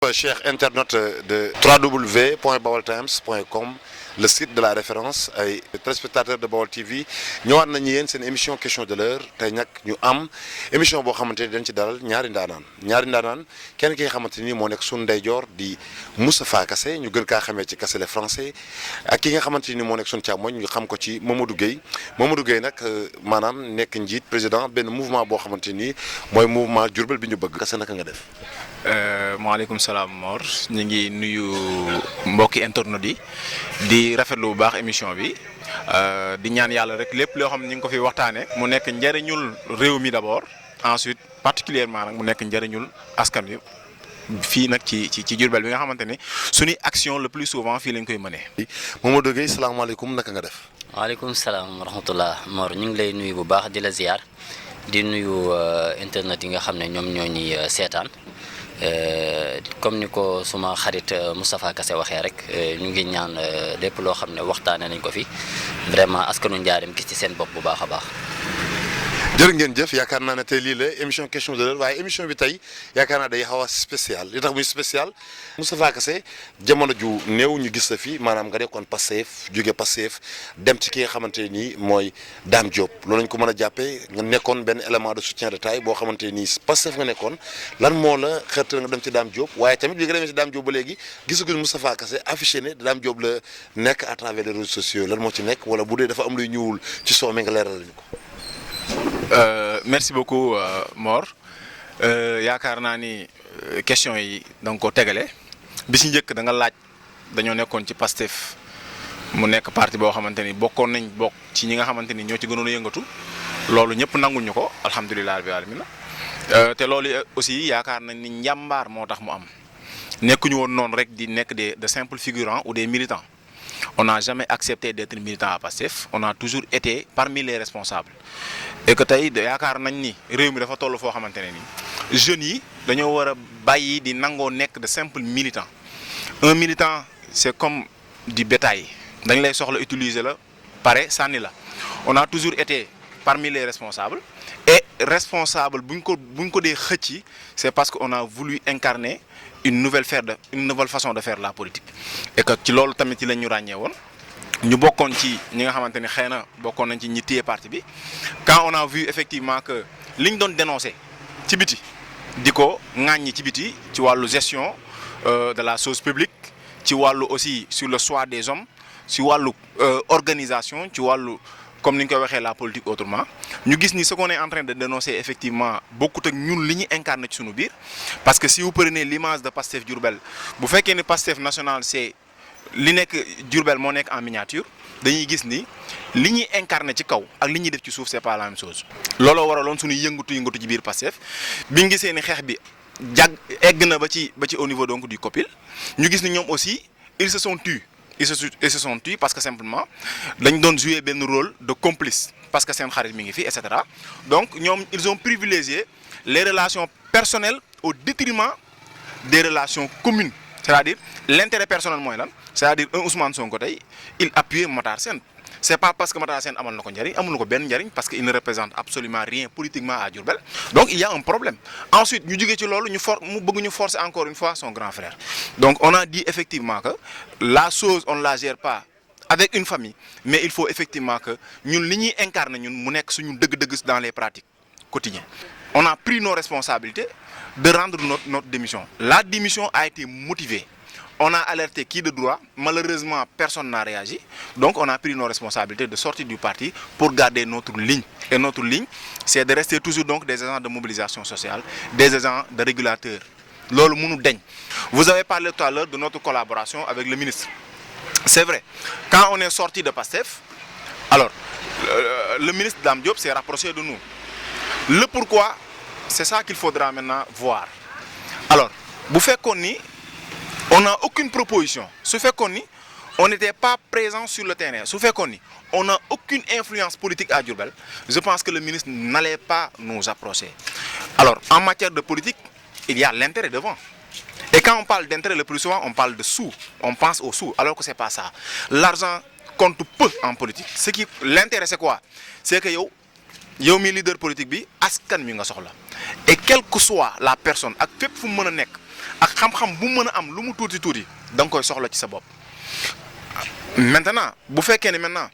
Chers internautes de www.baoltimes.com, le site de la référence ay téléspectateurs de Baol TV ñëwaat nañu yéen seen émission question de l'heure tey nag ñu am émission boo xamante ni dañ ci dalal ñaari ndaanaan kenn ki nga xamante ni moo nekk sunu ndeyjoor di Moustapha Kassé ñu gën kaa xamee ci Kassé le français ak ki nga xamante ni moo nekk sunu càmmoñ ñu xam ko ci Mamadou Gueye nag maanaam nekk njiit président benn mouvement boo xamante ni mooy mouvement Diourbel bi ñu bëgg. Kassé naka nga def. maaleykum salaam Mor ñu ngi nuyu mbokki internautes yi di rafetlu bu baax émission bi di ñaan yàlla rek lépp loo xam ne ñu ngi ko fi waxtaanee mu nekk njëriñul réew mi d'abord ensuite particulièrement nag mu nekk njëriñul askan wi fii nag ci Diourbel bi nga xamante ni suñuy action le plus souvent fii lañ koy mënee. Mamadou Gueye salaamaaleykum naka nga def. waaleykum salaam wa rahmatullah Mor ñu ngi lay nuyu bu baax di la ziar di nuyu internet yi nga xam ne ñoom ñoo ñuy seetaan. Comme ni ko suma xarit Moustapha Kassé waxee rek ñu ngi ñaan lépp loo xam ne waxtaanee nañ ko fi vraiment askanu Njaareem gis ci seen bopp bu baax a baax. jërë ngeen jëf yaakaar naa ne tey lii la émission question de l'heure waaye émission bi tey yaakaar naa day xaw a spécial li tax muy spécial Moustapha Kassé jamono ju néew ñu gis la fi maanaam nga nekkoon Pastef jóge Pastef dem ci ki nga xamante ni mooy Dame Diop loolu lañ ko mën a jàppee nga nekkoon benn élément de soutien de taille boo xamante ni Pastef nga nekkoon lan moo la xeetal nga dem ci Dame Diop waaye tamit bi nga demee ci Dame Diop ba léegi gisaguñ Moustapha Kassé affiché ne Dame Diop la nekk à travers les réseaux sociaux lan moo ci nekk wala bu dee dafa am luy ñuul ci soo mi nga leeral ñu ko. Merci beaucoup Mor yaakaar naa ni question yi da nga ko tegale bi si njëkk da nga laaj dañoo nekkoon ci Pastef mu nekk parti boo xamante ni bokkoon nañ bokk ci ñi nga xamante ni ñoo ci gënoon a yëngatu loolu ñëpp nanguñ ñu ko alhamdulilah rabbil alamin te loolu aussi yaakaar nañ ni njàmbaar moo tax mu am nekkuñu woon noonu rek di nekk de simples figurants ou des militants. On n'a jamais accepté d'être militant à Pastef on a toujours été parmi les responsables et que tey yaakaar nañ ni réew mi dafa toll foo xamante ne ni jeunes yi dañoo war a bàyyi di nangoo nekk de simple militant un militant c'est comme du bétail dañ lay soxla utiliser la pare sànni la on a toujours été parmi les responsables et responsable buñ ko dee xëcc c'est parce que on a voulu incarner une nouvelle façon de faire la politique et que ci loolu tamit ci la ñu ràññee woon ñu bokkoon ci ñi nga xamante ni xëy na bokkoon nañ ci ñi téye parti bi quand on a vu effectivement que liñ doon dénoncer ci biti di ko ŋàññi ci biti ci wàllu gestion de la chose publique ci wàllu aussi sur le choix des hommes ci wàllu organisation ci wàllu comme ni ñu koy waxee la politique autrement ñu gis ni ce qu'on est en train de dénoncer effectivement bokkut ak ñun li ñu incarné ci sunu biir parce que si vous prenez l'image de Pastef Diourbel bu fekkee ni Pastef national c'est li nekk Diourbel moo nekk en miniature dañuy gis ni li ñuy incarné ci kaw ak li ñuy def ci suuf c'est pas la même chose. looloo waraloon suñu yëngatu ci biir Pastef bi ñu gisee ni xeex bi egg na ba ci au niveau donc du COPIL ñu gis ni ñoom aussi ils se sont tus parce que simplement dañ doon jouer benn rôle de complice parce que seen xarit mi ngi fi et cetera donc ñoom ils ont privilégié les relations personnelles au détriment des relations communes c'est-à-dire l'intérêt personnel mooy lan c'est-à-dire un Ousmane Sonko tey il appuyait Matar Sène c'est pas parce que Matar Sène amal na ko njariñ amul na ko benn njariñ parce que il ne représente absolument rien politiquement à Diourbel donc il y a un problème ensuite ñu jógee ci loolu mu bëgg ñu forcer encore une fois son grand frère donc on a dit effectivement que la chose on ne la gère pas avec une famille mais il faut effectivement que ñun li ñuy incarner ñun mu nekk suñu dëgg-dëgg dans les pratiques quotidiennes on a pris nos responsabilités de rendre notre démission la démission a été motivée. On a alerté qui de droit, malheureusement personne n'a réagi, donc on a pris nos responsabilités de sortir du parti pour garder notre ligne. Et notre ligne, c'est de rester toujours donc des agents de mobilisation sociale, des agents de régulateurs. Lolo mënu deñ. Vous avez parlé tout à l'heure de notre collaboration avec le ministre. C'est vrai, quand on est sorti de Pastef, alors le ministre Dame Diop s'est rapproché de nous. Le pourquoi, c'est ça qu'il faudra maintenant voir. Alors, bu fekkoon ni on n'a aucune proposition su fekkoon ni on n'était pas présent sur le terrain su fekkoon ni on n'a aucune influence politique à Diourbel je pense que le ministre n'allait pas nous approcher. Alors en matière de politique il y a l'intérêt devant et quand on parle d'intérêt le plus souvent on parle de sous on pense aux sous alors que c'est pas ça l'argent compte peu en politique l'intérêt c'est quoi c'est que yow mi leader politique bi askan mi nga soxla et quelle que soit la personne ak fépp fu mu mën a nekk ak xam-xam bu mën a am lu mu tuuti da nga koy soxla ci sa bopp. Maintenant bu fekkee ne maintenant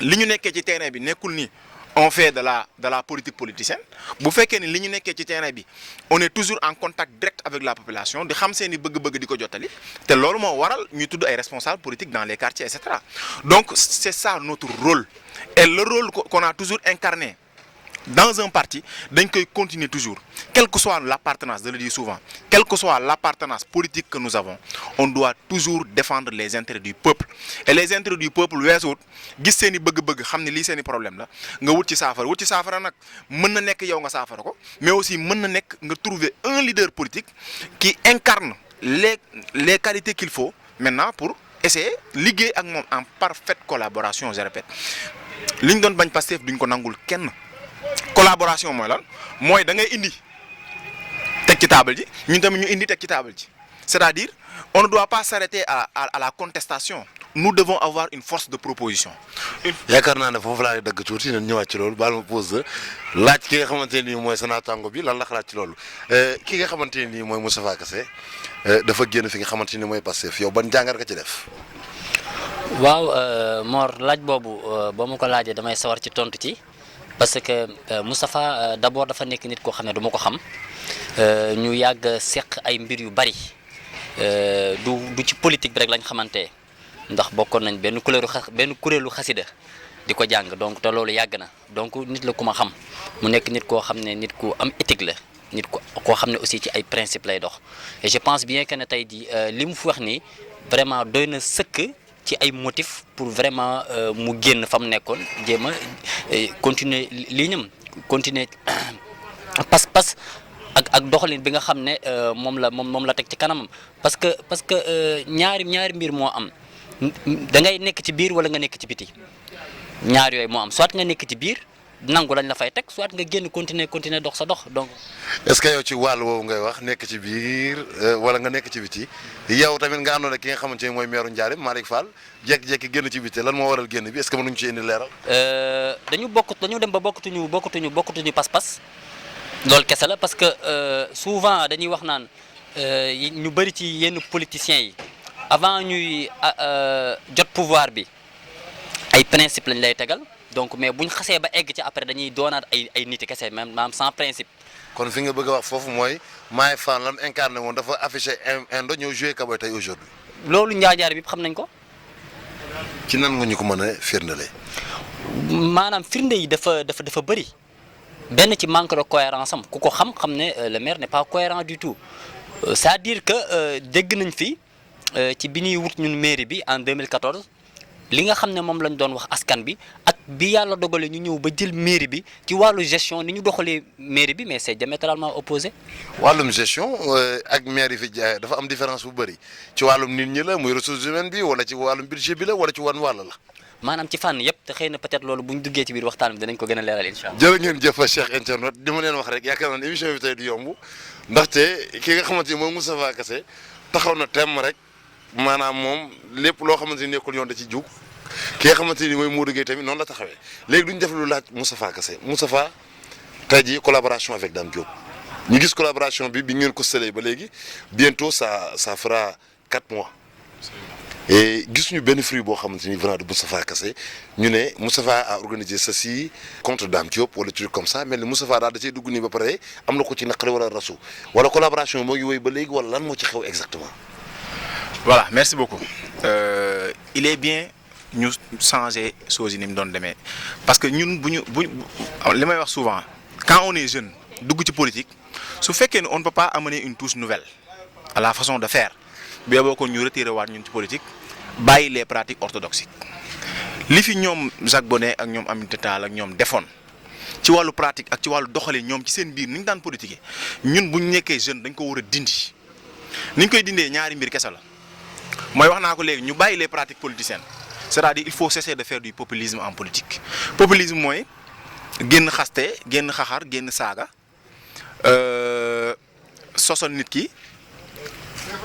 li ñu nekkee ci terrain bi nekkul ni on fait de la politique politicienne bu fekkee ne li ñu nekkee ci terrain bi on est toujours en contact direct avec la population di xam seen i bëgg-bëgg di ko jottali te loolu moo waral ñuy tudd ay responsables politiques dans les quartiers et cetera donc c'est ça notre rôle et le rôle qu'on a toujours incarné dans un parti dañ koy continuer toujours quelle que soit l'appartenance, je le dis souvent, quelle que soit l'appartenance politique que nous avons, on doit toujours défendre les intérêts du peuple et les intérêts du peuple weesuut gis seen i bëgg-bëgg xam ne lii seen i problème la nga wut ci saafara nag mën na nekk yow nga saafara ko mais aussi mën na nekk nga trouver un leader politique qui incarne les qualités qu'il faut maintenant pour essayer liggéey ak moom en parfaite collaboration, je répète li ñu doon bañ Pastef duñ ko nangul kenn. Collaboration mooy lan mooy da ngay indi teg ci table ji ñun tamit ñu indi teg ci table ji c'est-à-dire on ne doit pas s'arrêter à la contestation, nous devons avoir une force de proposition. yaakaar naa ne foofu laa lay dëgg tuuti nañ ñëwaat ci loolu baal ma pose laaj ki nga xamante ne nii mooy sa naataango bi lan la xalaat ci loolu ki nga xamante ne nii mooy Moustapha Kassé dafa génn fi nga xamante ni mooy Pastef yow ban jàngat nga ci def. waaw Mor laaj boobu ba ma ko laajee damay sawar ci tontu ci. parce que Moustapha d'abord dafa nekk nit koo xam ne du ma ko xam ñu yàgg seq ay mbir yu bari du ci politique bi rek lañ xamante ndax bokkoon nañ benn kuréelu xasida di ko jàng donc te loolu yàgg na donc nit la ku ma xam mu nekk nit koo xam ne nit ku am éthique la nit koo xam ne aussi ci ay principe lay dox et je pense bien que ne tey di li mu fi wax nii vraiment doy na sëkk ci ay motifs pour vraiment mu génn fa mu nekkoon jéem a continuer lignam continuer pas-pas ak doxalin bi nga xam ne moom la teg ci kanamam parce que ñaari mbir moo am da ngay nekk ci biir wala nga nekk ci biti ñaar yooyu moo am soit nga nekk ci biir nangu lañ la fay teg soit nga génn continuer dox sa dox donc. est-ce que yow ci wàll woowu ngay wax nekk ci biir wala nga nekk ci biti yow tamit nga àndoon ak ki nga xamante ne mooy maire Ndiarème Malick Fall jékki-jékki génn ci biti lan moo waral génn bi est-ce que mënuñu ci indi leeral. dañu dem ba bokkatuñu pas-pas loolu kese la parce que souvent dañuy wax naan ñu bëri ci yenn politiciens yi avant ñuy jot pouvoir bi ay principe lañ lay tegal. donc mais buñ xasee ba egg ci après dañuy doonaat ay nit kese même maanaam sans principe. kon fi nga bëgg a wax foofu mooy Malick Fall lam incarné woon dafa affiché indo ñëw joué Kaboy tey aujourd'hui. loolu njaajaar bi xam nañ ko. ci nan nga ñu ko mën a firndelee. maanaam firnde yi dafa bëri benn ci manque de cohérence am ku ko xam ne le maire n'est pas cohérent du tout c'est-à-dire que dégg nañ fi ci bi ñuy wut ñun mairie bi en 2014. li nga xam ne moom lañ doon wax askan bi ak bi yàlla dogalee ñu ñëw ba jël mairie bi ci wàllu gestion ni ñu doxalee mairie bi mais c'est diamétralement opposé. wàllum gestion ak maire yi fi jaay dafa am différence bu bëri ci wàllum nit ñi la muy ressources humaines bi wala ci wàllum budget bi la wala ci wan wàll la. maanaam ci fànn yëpp te xëy na peut-être loolu bu ñu duggee ci biir waxtaan bi danañ ko gën a leeral incha allah. jërë ngeen jëf Cheikh Internet di ma leen wax rek yaakaar naa ne émission bi tey du yomb ndaxte ki nga xamante ni mooy Moustapha Kassé taxaw na temm rek maanaam moom lépp loo xamante ni nekkul yoon da ci jug ki nga xamante ni mooy Modou Gueye tamit noonu la taxawee léegi duñ def lu laaj Moustapha Kassé Moustapha tey jii collaboration avec Dame Diop ñu gis collaboration bi ngeen ko sëlee ba léegi bientôt ça fera 4 mois et gisuñu benn fruit boo xamante ni venant de Moustapha Kassé ñu ne Moustapha a organisé ceci contre Dame Diop wala truc comme ça mel ni Moustapha daal da cee dugg nii ba pare am na ko ci naqari wala rasu wala collaboration moo ngi wéy ba léegi wala lan moo ci xew exactement. Voilà, merci beaucoup. Il est bien ñu changer choses yi ni mu doon demee parce que ñun bu li may wax souvent quand on est jeune dugg ci politique su fekkee ne on ne peut pas amener une touche nouvelle à la façon de faire bi boo ko ñu retiré waat ñun ci politique bàyyi les pratiques orthodoxiques li fi ñoom Jacques Bonnet ak ñoom Aminata Tall ak ñoom defoon ci wàllu pratique ak ci wàllu doxalee ñoom ci seen biir ni ñu daan politiquer ñun bu ñu nekkee jeune dañ ko war a dindi ni ñu koy dindee ñaari mbir kese la mooy wax naa ko léegi ñu bàyyi les pratiques politiciennes. C'est-à-dire il faut cesser de faire du populisme en politique populisme mooy génn xaste génn xaxar génn saaga sosal nit ki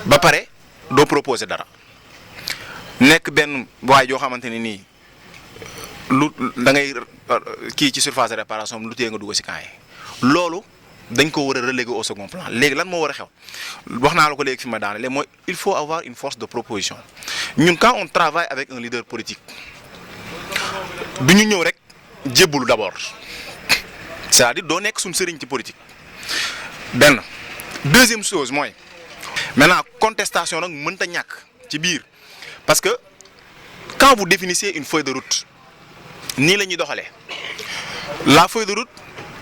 ba pare doo proposer dara nekk benn waay joo xamante ne nii lu da ngay kii ci surface de réparation lu tee nga dugg ci camp yi loolu dañ ko war a reléguer au second plan léegi lan moo war a xew wax naa la ko léegi fi ma daanale mooy il faut avoir une force de proposition ñun quand on travaille avec un leader politique du ñu ñëw rek jébbalu d'abord c'est-à-dire doo nekk suñu sëriñ ci politique benn deuxième chose mooy maintenant contestation nag mënta ñàkk ci biir parce que quand vous définissez une feuille de route nii la ñuy doxalee la feuille de route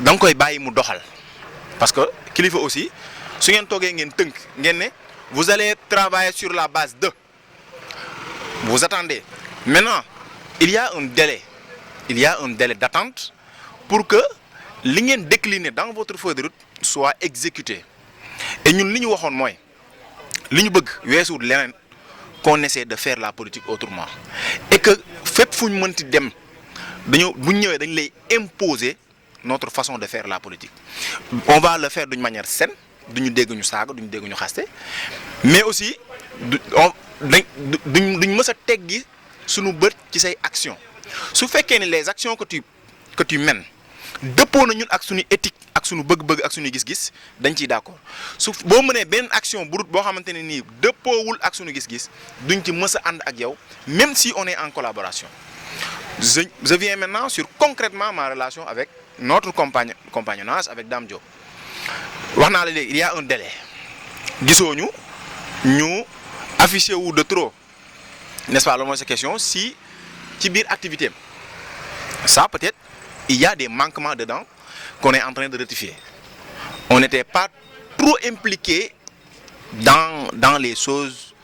da nga koy bàyyi mu doxal parce que kilifa aussi su ngeen toogee ngeen tënk ngeen ne vous allez travailler sur la base de vous attendez maintenant il y a un délai d'attente pour que li ngeen décliner dans votre feuille de route soit exécuté et ñun li ñu waxoon mooy li ñu bëgg weesuwul leneen qu'on essaie de faire la politique autrement et que fépp fu ñu mënti dem dañoo bu ñu ñëwee dañ lay imposer notre façon de faire la politique on va le faire d'une manière saine duñu dégg ñu saaga duñu dégg ñu xaste mais aussi duñ mës a teggi suñu bët ci say action su fekkee ne les actions que tu mènes dëppoo na ñun ak suñu éthique ak suñu bëgg-bëgg ak suñu gis-gis dañ ciy d'accord su boo mënee benn action bu boo xamante ne nii dëppoowul ak suñu gis-gis duñ ci mës a ànd ak yow même si on est en collaboration je viens maintenant sur concrètement ma relation avec notre compagnonnage avec Dame Diop wax naa la léegi il y a un délai gisoo ñu affiché wu de trop n'est-ce pas loolu mooy sa question si ci biir activité am ça peut-être il y a des manquements dedans qu'on est en train de rectifier on n'était pas trop impliqué dans les choses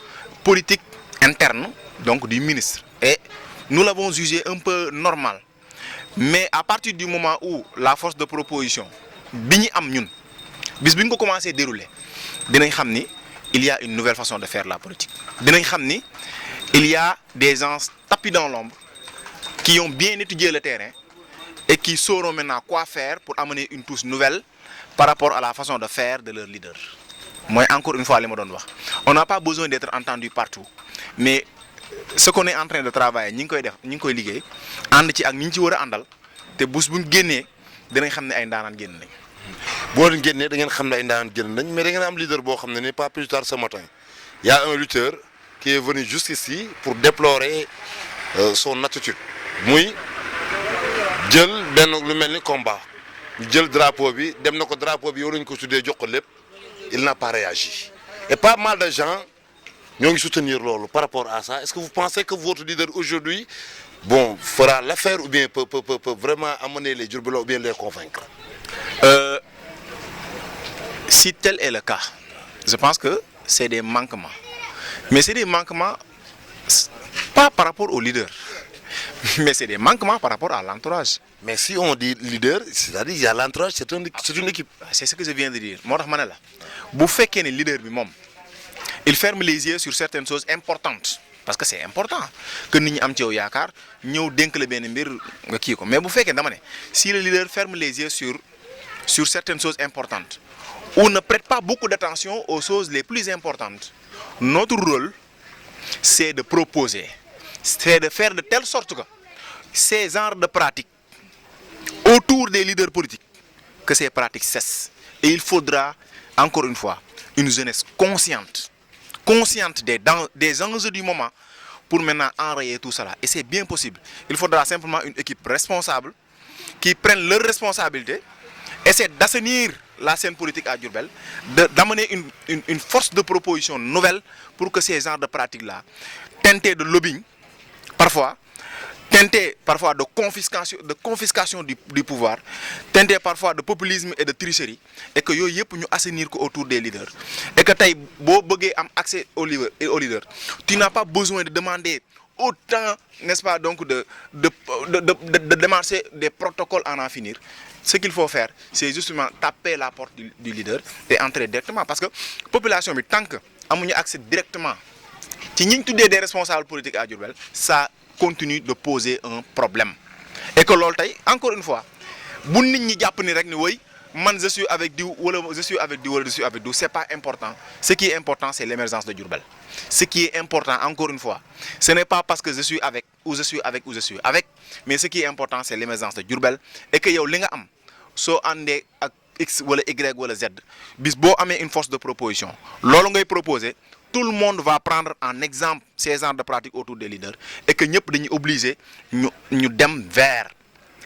politiques internes donc du ministre et nous l'avons jugé un peu normal mais à partir du moment où la force de proposition bi ñu am ñun bis bi ñu ko commencé dérouler dinañ xam ni il y a une nouvelle façon de faire la politique dinañ xam ni il y a des gens tapis dans l'ombre qui ont bien étudié le terrain et qui sauront maintenant quoi faire pour amener une touche nouvelle par rapport à la façon de faire de leur leader mooy encore une fois li ma doon wax on n'a pas besoin d'être entendu partout mais ce qu'on est en train de travailler ñi ngi koy def ñi ngi koy liggéey ànd ci ak ñi ñu ci war a àndal te bés buñ génnee dinañ xam ne ay ndaanaan génn nañ. boo leen génnee da ngeen xam ne ay ndaanaan génn nañ mais da ngeen am leader boo xam ne ni pas plus tard ce matin il y a un lutteur qui est venu juste ici pour déplorer son attitude muy jël benn lu mel ni combat jël drapeau bi dem na ko drapeau bi yow lañ ko tuddee jox ko lépp il n'a pas réagi et pas mal de gens ñoo ngi soutenir loolu par rapport à ça est-ce que vous pensez que votre leader aujourd'hui fera l'affaire ou bien peut vraiment amener les Diourbellois ou bien les convaincre? Si tel est le cas je pense que c'est des manquements mais c'est des manquements pas par rapport au leader mais c'est des manquements par rapport à l'entourage. Mais si on dit leader c'est-à-dire il y a l'entourage c'est une équipe. C'est ce que je viens de dire moo tax ma ne la bu fekkee ne leader bi moom il ferme les yeux sur certaines choses importantes parce que c'est important que nit ñi am ci yow yaakaar ñëw dénk la benn mbir nga kii ko mais bu fekkee dama ne si le leader ferme les yeux sur certaines choses importantes ou ne prête pas beaucoup d'attention aux choses les plus importantes notre rôle c'est de proposer c'est de faire de telle sorte que ces genres de pratiques autour des leaders politiques que ces pratiques cessent et il faudra encore une fois une jeunesse consciente des enjeux du moment pour maintenant enrayer tout cela et c'est bien possible il faudra simplement une équipe responsable qui prenne leurs responsabilités essaie d'assainir la scène politique à Diourbel d'amener une force de proposition nouvelle pour que ces genres de pratiques là teintés de lobbying parfois de confiscation du pouvoir teinté parfois de populisme et de tricherie et que yooyu yëpp ñu assainir ko autour des leaders et que tey boo bëggee am accès au leader tu n'as pas besoin de demander autant n'est-ce pas donc de démarcher des protocoles à en finir ce qu'il faut faire c'est justement taper la porte du leader et entrer directement parce que population bi tant que amuñu accès directement ci ñi ñu tuddee des responsables politiques à Diourbel ça continue de poser un problème et que loolu tey encore une fois bu nit ñi jàpp ni rek ni woy man je suis avec diw wala je suis avec diw wala je suis avec diw c'est pas important ce qui est important c'est l'émergence de Diourbel ce qui est important encore une fois ce n'est pas parce que je suis avec mais ce qui est important c'est l'émergence de Diourbel et que yow li nga am soo àndee X wala Y wala Z bis boo amee une force de proposition loolu ngay proposer tout le monde va prendre en exemple ces genres de pratiques autour des leaders et que ñëpp dañuy obligé ñu dem vers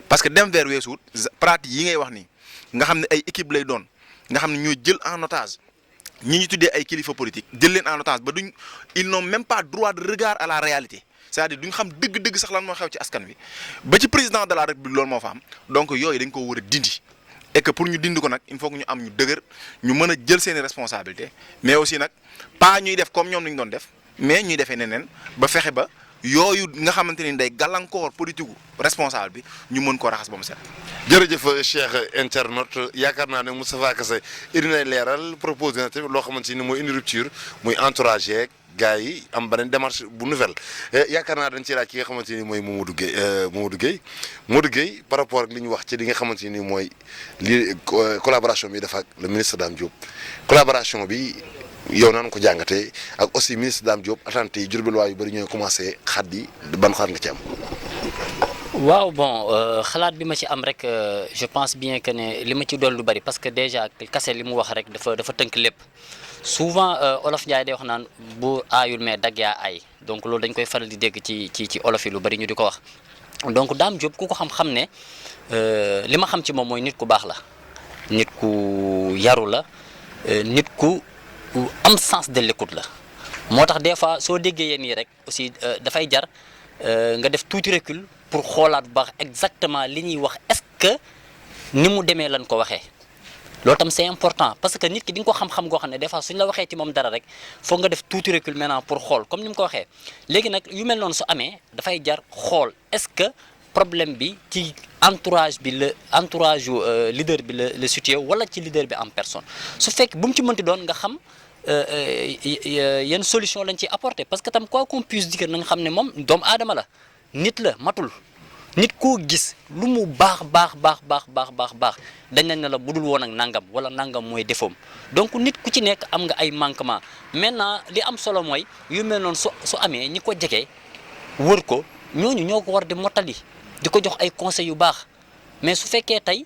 parce que dem vers weesuut pratique yi ngay wax nii nga xam ne ay équipe lay doon nga xam ne ñoo jël en otage ñi ñu tuddee ay kilifa politique jël leen en otage ba duñ ils n'ont même pas droit de regard à la réalité c'est-à-dire duñ xam dëgg-dëgg sax lan moo xew ci askan wi ba ci président de la république loolu moo fa am donc yooyu dañ ko war a dindi et que pour ñu dindi ko nag il faut que ñu am ñu dëgër ñu mën a jël seeni responsabilité mais aussi nag pas ñuy def comme ñoom ni ñu doon def mais ñuy defee neneen ba fexe ba yooyu nga xamante ni day gàllankoor politique responsable bi ñu mën ko raxas ba mu set. jërëjëf Cheikh internaute yaakaar naa ne Moustapha Kassé indi na leeral proposé na tamit loo xamante ni mooy une rupture muy entourage yeeg gars yi am beneen démarche bu nouvelle yaakaar naa dañ ci laaj ki nga xamante ni mooy Mamadou Gueye par rapport ak li ñu wax ci li nga xamante ni mooy li collaboration bi dafa ak le ministre Dame Diop collaboration bi yow naan ko jàngatee ak aussi ministre Dame Diop attente yi Diourbel waa yu bëri ñooy commencé xaddi ban xaat nga ci am. waaw bon xalaat bi ma ci am rek je pense bien que ne li ma ci doon lu bari parce que déjà Kassé li mu wax rek dafa tënk lépp souvent olof Ndiaye day wax naan bu aayul mais dag yaa aay donc loolu dañ koy faral di dégg ci olof yi lu bari ñu di ko wax donc Dame Diop ku ko xam ne li ma xam ci moom mooy nit ku baax la nit ku yaru la nit ku am sens de l'écoute la moo tax des fois soo déggee yéen yi rek aussi dafay jar nga def tuuti recul pour xoolaat bu baax exactement li ñuy wax est-ce que ni mu demee lañ ko waxee loolu tam c'est important parce que nit ki di nga ko xam-xam goo xam ne des fois suñ la waxee ci moom dara rek foog nga def tuuti recul maintenant pour xool comme ni mu ko waxee léegi nag yu mel noonu su amee dafay jar xool est-ce que problème bi ci entourage bi la entourage yu leader bi la situé wala ci leader bi en personne su fekk bu mu ci mënti doon nga xam yenn solution lañ ciy apporter parce que tam quoi qu'on puisse dire na nga xam ne moom doomu aadama la nit la matul nit koo gis lu mu baax dañ nañ ne la budul woon ak nangam wala nangam mooy defoom donc nit ku ci nekk am nga ay manquement maintenant li am solo mooy yu mel noonu su amee ñi ko jege wër ko ñooñu ñoo ko war di mottali di ko jox ay conseils yu baax mais su fekkee tey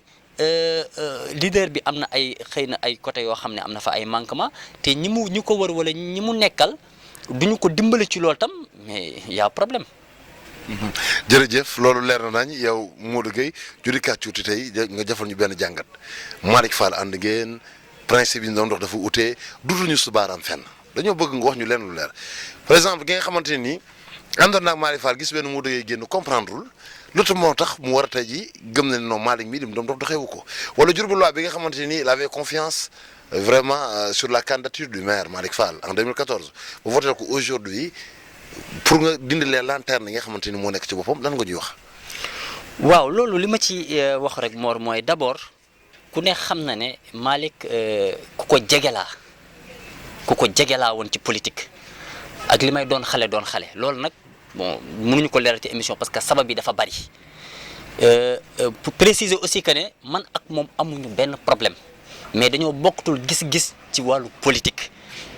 leader bi am na ay xëy na ay côté yoo xam ne am na fa ay manquement te ñi ko wër wala ñi mu nekkal duñu ko dimbali ci loolu tam mais y a problème. jërëjëf loolu leer na nañ yow Modou Gueye judikaat tuuti tey nga jafal ñu benn jàngat Malick Fall ànd ngeen principe yi ñu doon dox dafa utee dutuñu subaaraam fenn dañoo bëgg nga wax ñu leen lu leer par exemple ki nga xamante ne nii àndoon naa ak Malick Fall gis benn Modou Gueye génn comprendrewul lu tax moo tax mu war a tey ji gëm na ne non Malick mii dim doom dox doxewu ko wala Diourbel waa bi nga xamante ne nii il avait confiance vraiment sur la candidature du maire Malick Fall en 2014 bu voté ko aujourd'hui pour nga dindi les lanternes yi nga xamante ni moo nekk ci boppam lan nga ñuy wax. waaw loolu li ma ci wax rek Mor mooy d'abord ku ne xam na ne Malick ku ko jege laa woon ci politique ak li may doon xale loolu nag bon mënuñu ko leeral ci émission parce que sabab bi dafa bari pour préciser aussi que ne man ak moom amuñu benn problème mais dañoo bokkatul gis-gis ci wàllu politique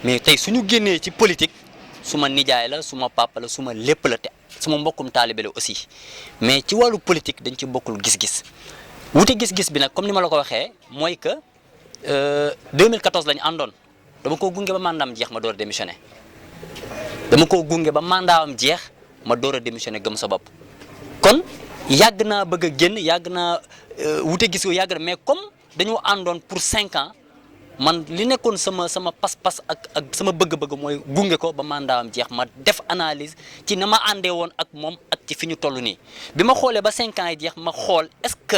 mais tey suñu génnee ci politique. suma nijaay la suma papa la suma lépp la te suma mbokkum taalibe la aussi mais ci wàllu politique dañ ci bokkul gis-gis wute gis-gis bi nag comme ni ma la ko waxee mooy que 2014 lañu àndoon dama ko gunge ba mandaam jeex ma door a démissionné gëm sa bopp kon yàgg naa bëgg a génn yàgg naa wute gis ko yàgg na mais comme dañoo àndoon pour 5 ans man li nekkoon sama pas-pas ak sama bëgg-bëgg mooy gunge ko ba mandaam jeex ma def analyse ci na ma àndee woon ak moom ak ci fi ñu toll nii bi ma xoolee ba 5 ans yi jeex ma xool est-ce que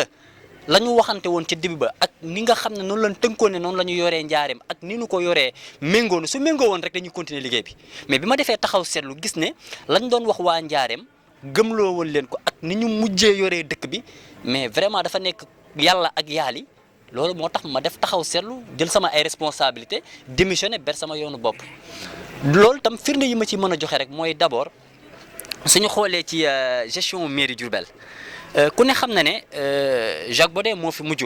la ñu waxante woon ci début ba ak ni nga xam ne noonu lañ tënkoon ne noonu la ñu yoree njaareem ak ni ñu ko yoree méngoo su méngoo woon rek dañuy continuer liggéey bi mais bi ma defee taxaw seetlu gis ne lañ doon wax waa njaareem gëmloo woon leen ko ak ni ñu mujjee yoree dëkk bi mais vraiment dafa nekk yàlla ak yaali loolu moo tax ma def taxaw seetlu jël sama ay responsabilité démissionné ber sama yoonu bopp loolu tam firnde yi ma ci mën a joxe rek mooy d'abord suñu xoolee ci gestion mairie Diourbel ku ne xam na ne Jacques Bodin moo fi mujj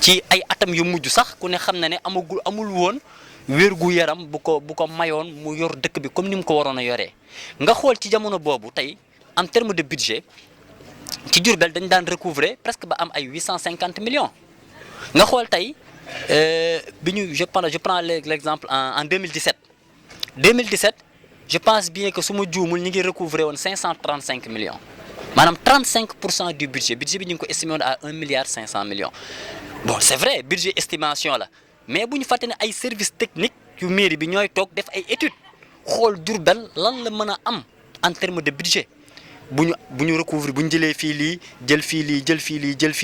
ci ay atam yu mujj sax ku ne xam na ne amul woon wérgu yaram bu ko mayoon mu yor dëkk bi comme ni mu ko waroon a yoree nga xool ci jamono boobu tey en terme de budget ci Diourbel dañ daan recouvrer presque ba am ay 850 millions nga xool tey bi ñu je prends l'exemple en 2017 je pense bien que su ma juumul ñi ngi recouvrer woon 535 millions maanaam 35% du budget bi ñu ngi ko estimé woon à 1 milliard 500 millions bon c'est vrai budget estimation la mais bu ñu fàtte ne ay services techniques yu mairie bi ñooy toog def ay études xool Diourbel lan la mën a am en terme de budget bu ñu recouvrer bu ñu jëlee fii lii jël fii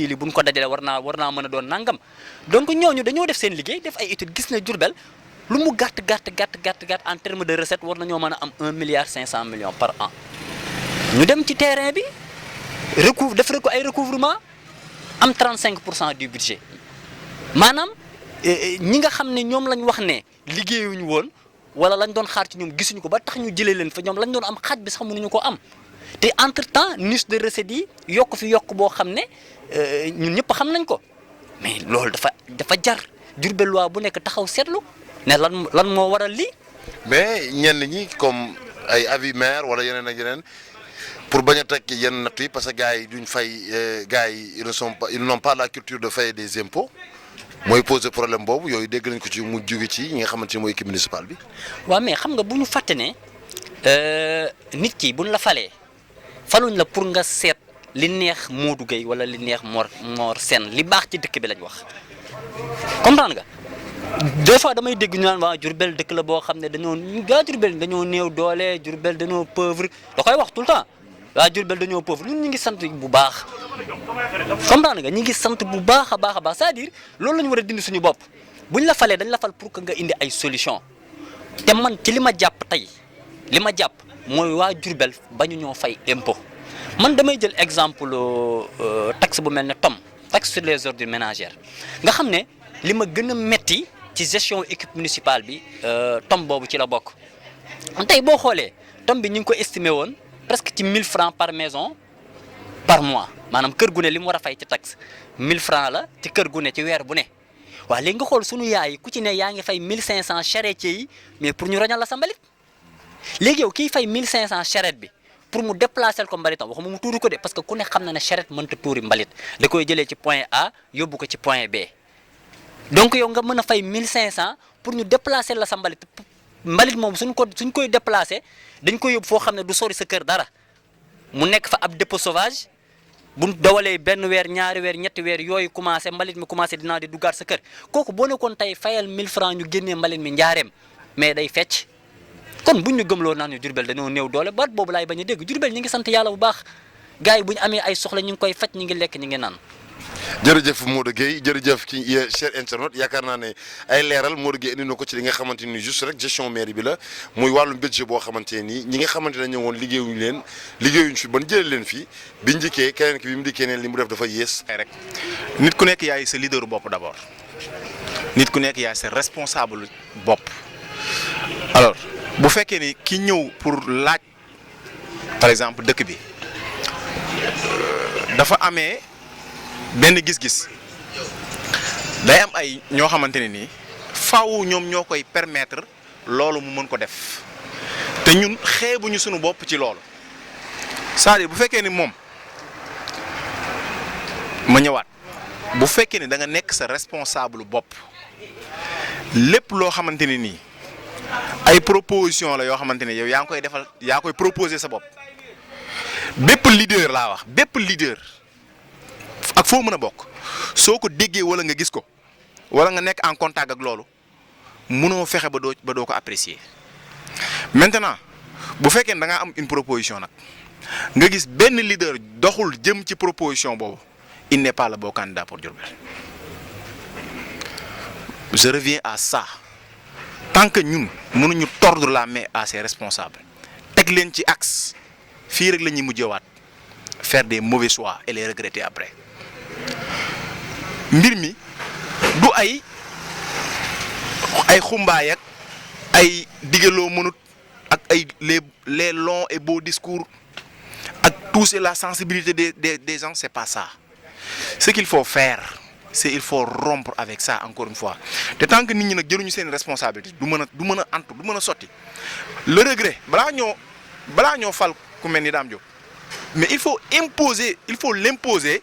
lii bu ñu ko dajalee war naa mën a doon nangam donc ñooñu dañoo def seen liggéey def ay études gis na Diourbel lu mu gàtt en terme de recette war nañoo mën a am 1 milliard 500 millions par an ñu dem ci terrain bi def ko ay recouvrement am 35% du budget maanaam ñi nga xam ne ñoom lañ wax ne liggéeyuñu woon wala lañ doon xaar ci ñoom gisuñu ko ba tax ñu jëlee leen fa ñoom lañ doon am xaaj bi sax mënuñu ko am te entre temps niche de recettes yi yokk boo xam ne ñun ñëpp xam nañ ko mais loolu dafa jar Diourbellois bu nekk taxaw seetlu ne lan moo waral lii. mais ñenn ñi comme ay avis maire wala yeneen ak yeneen pour bañ a tekki yenn natt yi parce que gars yi duñ fay gars yi ils n'ont pas la culture de payer des impôts mooy poser problème boobu yooyu dégg nañ ko ci mu jóge ci ñi nga xamante ni mooy équipe municipale bi. waaw mais xam nga bu ñu fàtte ne nit ki buñ la faluñ la pour nga seet li neex Modou Gueye wala li neex Mor Sène li baax ci dëkk bi lañ wax comprendre nga. des fois damay dégg ñu naan waa Diourbel dëkk la boo xam ne Diourbel dañoo néew doole Diourbel dañoo pauvre da koy wax tout le temps waa Diourbel dañoo pauvre ñun ñu ngi sant bu baax comprendre nga ñu ngi sant bu baax a baax c'est-à-dire loolu la ñu war a dindi suñu bopp buñ la falee dañ la fal pour que nga indi ay solution te man ci li ma jàpp mooy waa Diourbel bañu ñoo fay impôt man damay jël exemple taxe bu mel ne taxe sur les ordures ménagères nga xam ne li ma gën a metti ci gestion équipe municipale bi boobu ci la bokk tey boo xoolee bi ñu ngi ko estimé woon presque ci 1000 francs par maison par mois maanaam kër gu ne li mu war a fay ci taxe 1000 francs la ci kër gu ne ci weer bu ne waaw léegi nga xool sunu yaay yi ku ci ne yaa ngi fay 1500 charretier yi mais pour ñu roñal la sa mbalit léegi yow kiy fay 1500 charrette bi pour mu déplacer ko mbalitam waxuma mu tuuri ko de parce que ku ne xam na ne charrette mënta tuuri mbalit da koy jëlee ci point A yóbbu ko ci point B donc yow nga mën a fay 1500 pour ñu déplacer la sa mbalit moom suñ koy déplacer dañ koy yóbbu foo xam ne du sori sa kër dara mu nekk fa ab dépôt sauvage bu dawalee benn weer ñaari weer ñetti weer yooyu commencé mbalit mi commencé dinaa di duggaat sa kër kooku boo nekkoon tey fayal 1000 francs ñu génnee mbalit mi njaareem mais day fecc kon buñ ñu gëmloo naan ñu Diourbel dañoo néew doole baat boobu laay bañ a dégg Diourbel ñi ngi sant yàlla bu baax gars yi bu ñu amee ay soxla ñu ngi koy faj ñi ngi lekk ñi ngi naan. jërëjëf Modou Gueye jërëjëf ci cher internaute yaakaar naa ne ay leeral Modou Gueye indi na ko ci li nga xamante ni juste rek gestion mairie bi la muy wàllum budget boo xamante ne ñi nga xamante ne ñëwoon liggéeyuñ fi ban jëlee leen fii bi njëkkee keneen ki bi mu dikkee neen li mu def dafa yées. rek nit ku nekk yaay sa leader bopp d'abord nit ku nekk yaay sa responsable bopp alors bu fekkee ni ki ñëw pour laaj par exemple dëkk bi dafa amee benn gis-gis day am ay ñoo xamante ne nii faaw ñoom ñoo koy permettre loolu mu mën ko def te ñun xeebuñu suñu bopp ci loolu c'est-à-dire bu fekkee ni moom ma ñëwaat bu fekkee ni da nga nekk sa responsable bopp lépp loo xamante ne nii ay proposition la yoo xamante ne yow yaa ngi koy defal yaa koy proposer sa bopp bépp leader laa wax bépp leader ak foo mën a bokk soo ko déggee wala nga gis ko wala nga nekk en contact ak loolu mënoo fexe ba doo ko apprécier maintenant bu fekkee da ngaa am une proposition nag nga gis benn leader doxul jëm ci proposition boobu il n'est pas le bon candidat pour Diourbel je reviens à ça tant que ñun mënuñu tordre la main à ces responsables teg leen ci axe fii rek la ñuy mujjewaat faire des mauvais choix et les regretter après mbir mi du ay xumbaay ak ay digaloo mënut ak ay les longs et beaux discours ak toucher la sensibilité des gens c'est pas ça ce qu'il faut faire c'est il faut rompre avec ça encore une fois te tant que nit ñi nag jëluñu seen responsabilité du mën a sotti le regret balaa ñoo fal ku mel ni Dame Diop mais il faut l'imposer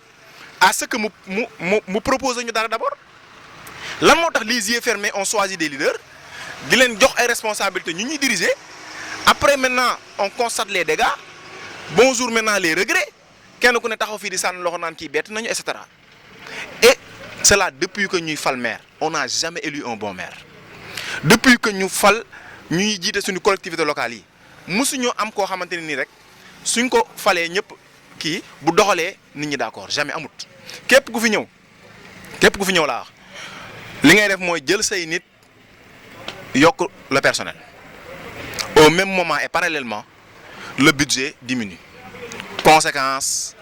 à ce que mu proposer ñu dara d'abord lan moo tax les yeux fermés on choisit des leaders di leen jox ay responsabilités ñu ñuy diriger après maintenant on constate les dégâts bonjour maintenant les regrets kenn ku ne taxaw fii di sànni loxo naan kii bett nañu et cetera et cela depuis que ñuy fal maire on n'a jamais élu un bon maire depuis que ñu fal ñuy jiite suñu collectivité locale yi mosuñoo am koo xamante ne nii rek suñ ko falee ñëpp kii bu doxalee nit ñi d'accord jamais amut képp ku fi ñëw laa wax li ngay def mooy jël say nit yokk le personnel au même moment et parallèlement le budget diminue conséquence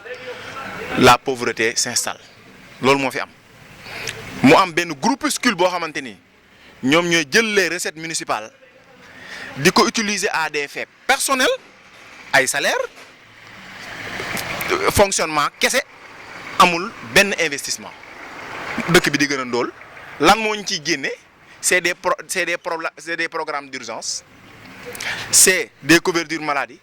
la pauvreté s'installe loolu moo fi am mu am benn groupuscule boo xamante ni ñoom ñooy jël les recettes municipales di ko utiliser à des fins personnels ay salaire fonctionnement kese amul benn investissement dëkk bi di gën a ndóol lan moo ñu ciy génne c'est des programmes d'urgence c'est des couvertures maladie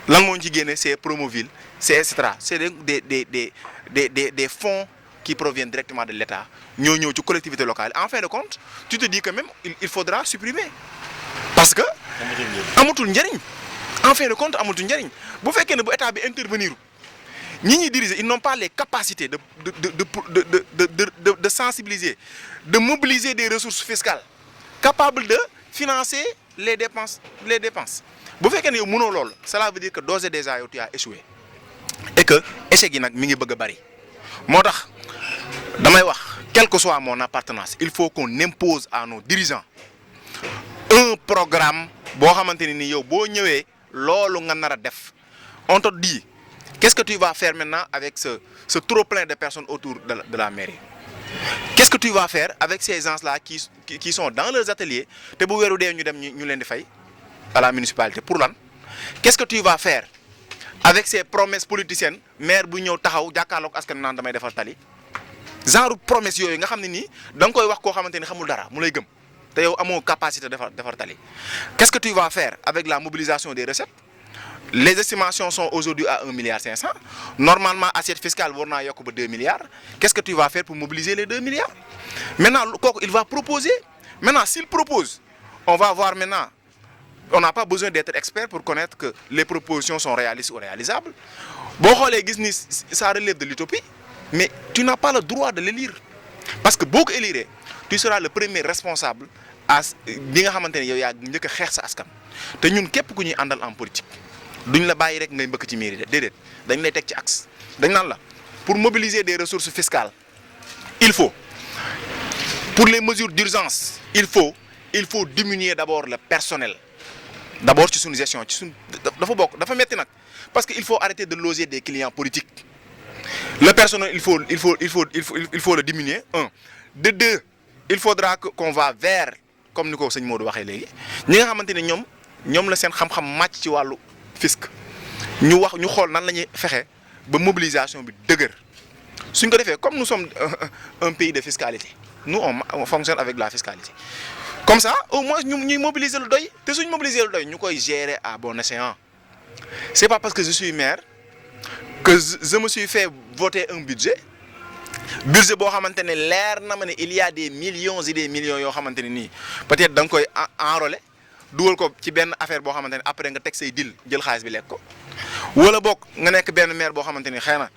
lan moo ñu ci génne c'est Promoville c'est et cetera c'est des fonds qui proviennent directement de l'État ñoo ñëw ci collectivité locale en fin de compte tu te dis que même il faudra supprimer parce que amatul njëriñ en fin de compte amatul njëriñ bu fekkee ne bu état bi intervenir ñi ñuy diriger ils n'ont pas les capacités de sensibiliser de mobiliser des ressources fiscales capables de financer les dépenses bu fekkee ne yow mënoo lool cela veut dire que d'ores et déjà yow tu as échoué et que échec yi nag mi ngi bëgg a bari moo tax damay wax quelle que soit mon appartenance il faut qu'on impose à nos dirigeants un programme boo xamante ne ni yow boo ñëwee loolu nga nar a def on te dit qu'est-ce que tu vas faire maintenant avec ce trop-plein de personnes autour de la mairie qu'est-ce que tu vas faire avec ces gens-là qui sont dans leurs ateliers te bu weeru dee ñu dem ñu leen di fay à la municipalité pour lan qu'est-ce que tu vas faire avec ces promesses politiciennes maire bu ñëw taxaw jàkkaarloog askan naan damay defar tali genre promesse yooyu nga xam ne nii da nga koy wax koo xamante ni xamul dara mu lay gëm te yow amoo capacité defar tali qu'est-ce que tu vas faire avec la mobilisation des recettes les estimations sont aujourd'hui à 1,5 milliard normalement assiette fiscale war naa yokk ba 2 milliards qu'est-ce que tu vas faire pour mobiliser les 2 milliards maintenant kooku il va proposer maintenant s'il propose on va voir maintenant on n'a pas besoin d'être expert pour connaître que les propositions sont réalistes ou réalisables boo xoolee gis ni ça relève de l'utopie mais tu n'as pas le droit de le lire parce que boo ko élire tu seras le premier responsable bi nga xamante ne yow yaa njëkk a xeex sa askan te ñun képp ku ñuy àndal en politique duñ la bàyyi rek ngay mbëkk ci mairie déedéet dañ lay teg ci axe dañ naan la pour mobiliser des ressources fiscales il faut pour les mesures d'urgence il faut diminuer d'abord le personnel d'abord ci suñu gestion ci suñu dafa bokk dafa metti nag parce que il faut arrêter de loger des clients politiques le personnel il faut le diminuer de deux il faudra qu'on va vers comme ni ko sëñ Modou waxee léegi ñi nga xamante ne ñoom la seen xam-xam màcc ci wàllu fisc ñu xool nan la ñuy fexe ba mobilisation bi dëgër suñ ko defee comme nous sommes un pays de fiscalité nous on fonctionne avec la fiscalité comme ça au moins ñuy mobiliser lu doy te suñ mobiliser lu doy ñu koy gérer à bon escient c'est pas parce que je suis maire que je me suis fait voter un budget boo xamante ne leer na ma ne il y a des millions et des millions yoo xamante ne nii peut-être da nga koy enrôler dugal ko ci benn affaire boo xamante ne après nga teg say dil jël xaalis bi lekk ko wala boog nga nekk benn maire boo xamante ni xëy na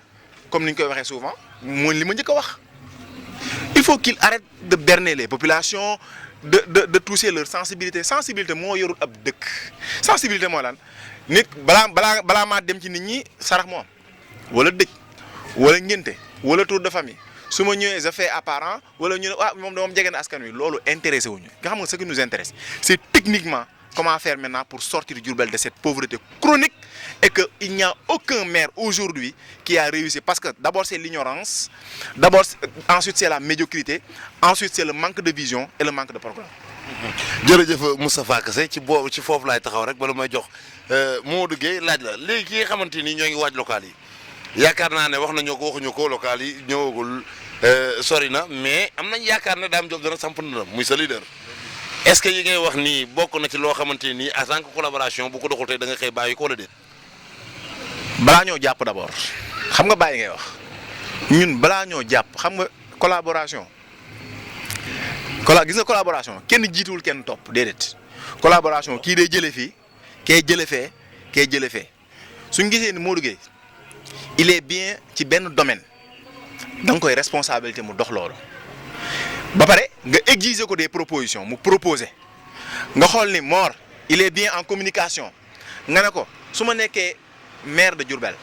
comme ni ñu koy waxee souvent mooy li ma njëkk a wax il faut qu'il arrête de berner les populations de toucher leur sensibilité moo yorul ab dëkk sensibilité moo lan nit balaa maa dem ci nit ñi sarax moo am wala dëj wala ngénte wala tour de famille su ma ñëwee je fais apparent wala ñu ne moom jege na askan wi loolu intéressé wuñu nga xam nga ce qui nous intéresse c'est techniquement comment faire maintenant pour sortir Diourbel de cette pauvreté chronique et que il n'y a aucun maire aujourd'hui qui a réussi parce que d'abord c'est l'ignorance ensuite c'est la médiocrité ensuite c'est le manque de vision et le manque de programme. jërëjëf Moustapha Kassé ci foofu laay taxaw rek bala may jox Modou Gueye laaj la léegi ki nga xamante ni ñoo ngi waaj local yi yaakaar naa ne waxuñu ko local yi ñëwagul sori na mais am nañ yaakaar ne Dame Diop dana samp na muy sa leader est-ce que yi ngay wax nii bokk na ci loo xamante ni en tant que collaboration bu ko doxul tey da nga xëy bàyyi ko wala déet. balaa ñoo jàpp d'abord xam nga bàyyi ngay wax ñun balaa ñoo jàpp xam nga collaboration gis nga collaboration kenn jiituwul kenn topp déedéet collaboration kii day jëlee fii kee jëlee fee kee jëlee fee suñ gisee ni Modou Gueye il est bien ci benn domaine da nga koy responsabilité mu dox loolu ba pare nga exiger ko des propositions mu proposer nga xool ni Mor il est bien en communication nga ne ko su ma nekkee maire de Diourbel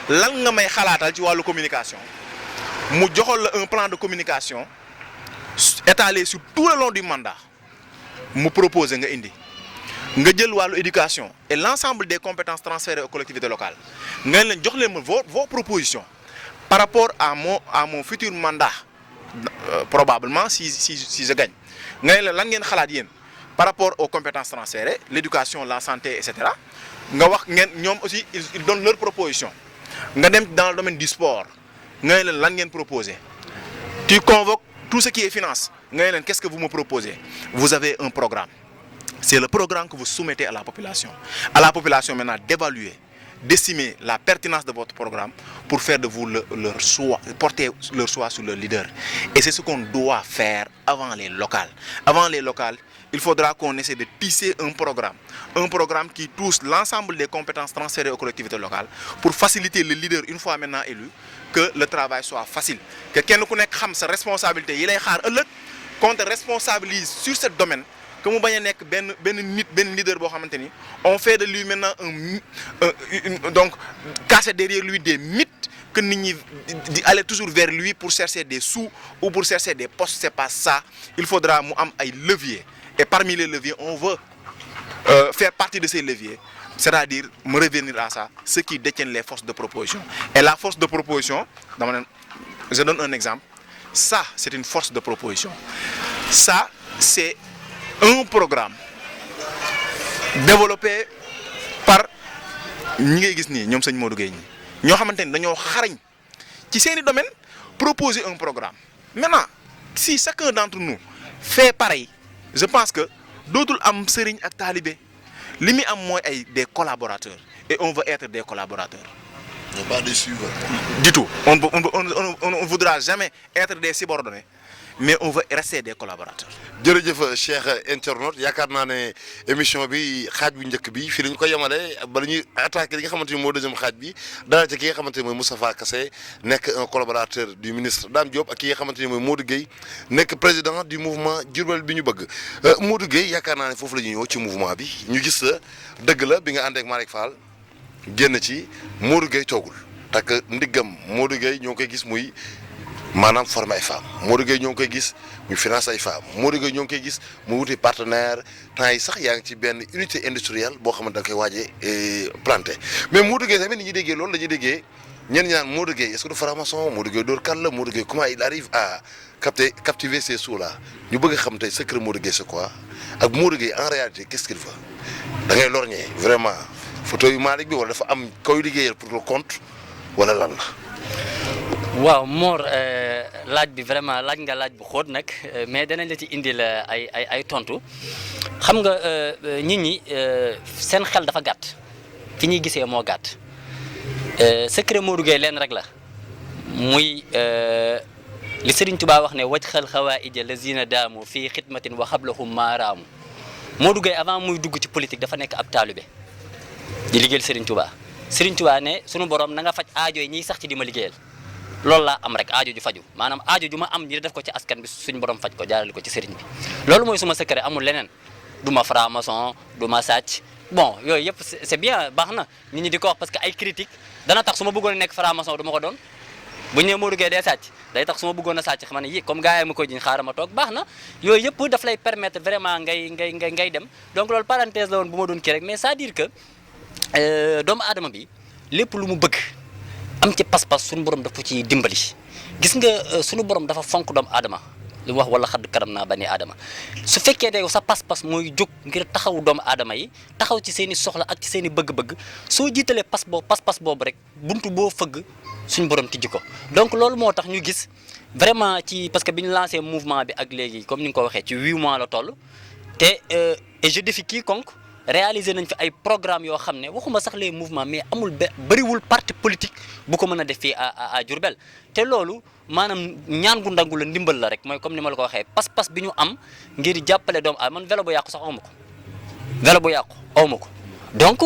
lan nga may xalaatal ci wàllu communication mu joxol la un plan de communication étalé sur tout le long du mandat mu proposer nga indi nga jël wàllu éducation et l'ensemble des compétences transférées aux collectivités locales nga leen jox leen ma vos propositions par rapport à mon futur mandat probablement si je gagne nga leen lan ngeen xalaat yéen par rapport aux compétences transférées l'éducation la santé et cetera nga wax ngeen ñoom aussi ils donnent leurs propositions nga dem dans le domaine du sport nga leen lan ngeen proposer tu convoques tout ce qui est finance nga leen qu'est-ce que vous me proposez vous avez un programme c'est le programme que vous soumettez à la population maintenant d'évaluer d'estimer la pertinence de votre programme pour faire de vous leur choix, porter leur choix sur leur leader. Et c'est ce qu'on doit faire avant les locales. Avant les locales, il faudra qu'on essaie de tisser un programme qui touche l'ensemble des compétences transférées aux collectivités locales pour faciliter le leader une fois maintenant élu, que le travail soit facile. Que quelqu'un qui ait sa responsabilité, il est qu'on te responsabilise sur ce domaine. Que mu bañ a nekk benn leader boo xamante ni on fait de lui maintenant donc casser derrière lui des mythes que nit ñi di aller toujours vers lui pour chercher des sous ou pour chercher des postes. C'est pas ça. Il faudra mu am ay leviers et parmi les leviers on veut faire partie de ces leviers, c'est-à-dire me revenir à ça, ceux qui détiennent les forces de proposition. Et la force de proposition, je donne un exemple, ça c'est une force de proposition. Ça c'est un programme développé par ñi ngay gis nii ñoom sëñ Modou Gueye ñi ñoo xamante ni dañoo xarañ ci seeni domaine proposer un programme. Maintenant si chacun d'entre nous fait pareil, je pense que dootul am sëriñ ak talibé li muy am mooy ay des collaborateurs et on veut être des collaborateurs. Non pas des suiveurs. Du tout. On ne voudra jamais être des subordonnés, mais on veut rester des collaborateurs. jërëjëf Cheikh internaute yaakaar naa ne émission bi xaaj bu njëkk bi fii la ñu ko yemale bala ñuy attaqué li nga xamante ni moo deuxième xaaj bi dara ci ki nga xamante ni mooy Moustapha Kassé nekk un collaborateur du ministre Dame Diop ak ki nga xamante ni mooy Modou Gueye nekk président du mouvement Diourbel bi ñu bëgg Modou Gueye yaakaar naa ne foofu la ñuy ñëw ci mouvement bi ñu gis la dëgg la bi nga ànd ak Malick Fall génn ci Modou Gueye toogul takk ndiggam Modou Gueye ñoo koy gis muy maanaam former ay femmes Modou Gueye ñoo ngi koy gis ñu finance ay femmes Modou Gueye ñoo ngi koy gis mu wuti partenaire temps yi sax yaa ngi ci benn unité industrielle boo xamante da nga koy waajee planté mais Modou Gueye tamit ni ñuy déggee loolu la ñuy déggee ñenn ñi naan Modou Gueye est-ce que du franc-maçon Modou Gueye dóor kan la Modou Gueye comment il arrive à captiver ces sous là ñu bëgg a xam tey secret Modou Gueye c'est quoi ak Modou Gueye en réalité qu'est-ce qu'il fait da ngay lorñee vraiment photo yu Malick bi wala dafa am koy liggéeyal pour le compte wala lan la. waaw Mor laaj bi vraiment laaj nga laaj bu xóot nag mais danañ la ci indil ay tontu xam nga nit ñi seen xel dafa gàtt fi ñuy gisee moo gàtt secret Modou Gueye leen rek la muy li Serigne Touba wax ne waj xal xawaïja lazina daamu fii xidmatin wa xablahum maaraamu Modou Gueye avant muy dugg ci politique dafa nekk ab taalibe di liggéeyal Serigne Touba ne sunu borom na nga faj aajo yi ñiy sax ci di ma liggéeyal. loolu laa am rek aajo ju faju maanaam aajo ju ma am ñi def ko ci askan bi suñu borom faj ko jaarale ko ci sëriñ bi loolu mooy suma secret amul leneen du ma franc-maçon du ma sàcc bon yooyu yëpp c'est bien baax na nit ñi di ko wax parce que ay critique dana tax su ma bëggoon a nekk franc-maçon du ma ko doon bu ñu nee Modou Gueye dee sàcc day tax su ma bëggoon a sàcc xam ne yi comme gars yi ma ko jiñ xaaral ma toog baax na yooyu yëpp daf lay permettre vraiment ngay dem donc loolu parenthèse la woon bu ma doon kii rek mais c'est-à-dire que doomu aadama bi lépp lu mu bëgg am ci pas-pas suñu borom dafa ci dimbali gis nga suñu borom dafa fonk doomu aadama li wax wala xadd karam naa bani aadama su fekkee de sa pas-pas mooy jóg ngir taxaw doomu aadama yi taxaw ci seen i soxla ak ci seen i bëgg-bëgg soo jiitalee pas-pas boobu rek buntu boo fëgg suñu borom tijji ko donc loolu moo tax ñu gis vraiment ci parce que bi ñu lancé mouvement bi ak léegi comme ni nga ko waxee ci 8 mois la toll te et je défie quiconque réaliser nañ fi ay programmes yoo xam ne waxuma sax les mouvements mais amul bëriwul parti politique bu ko mën a def fii à Diourbel te loolu maanaam ñaan gu ndangu la ndimbal la rek mooy comme ni ma la ko waxee pas-pas bi ñu am ngir jàppale doomu man vélo bu yàqu sax awma ko vélo bu yàqu awma ko donc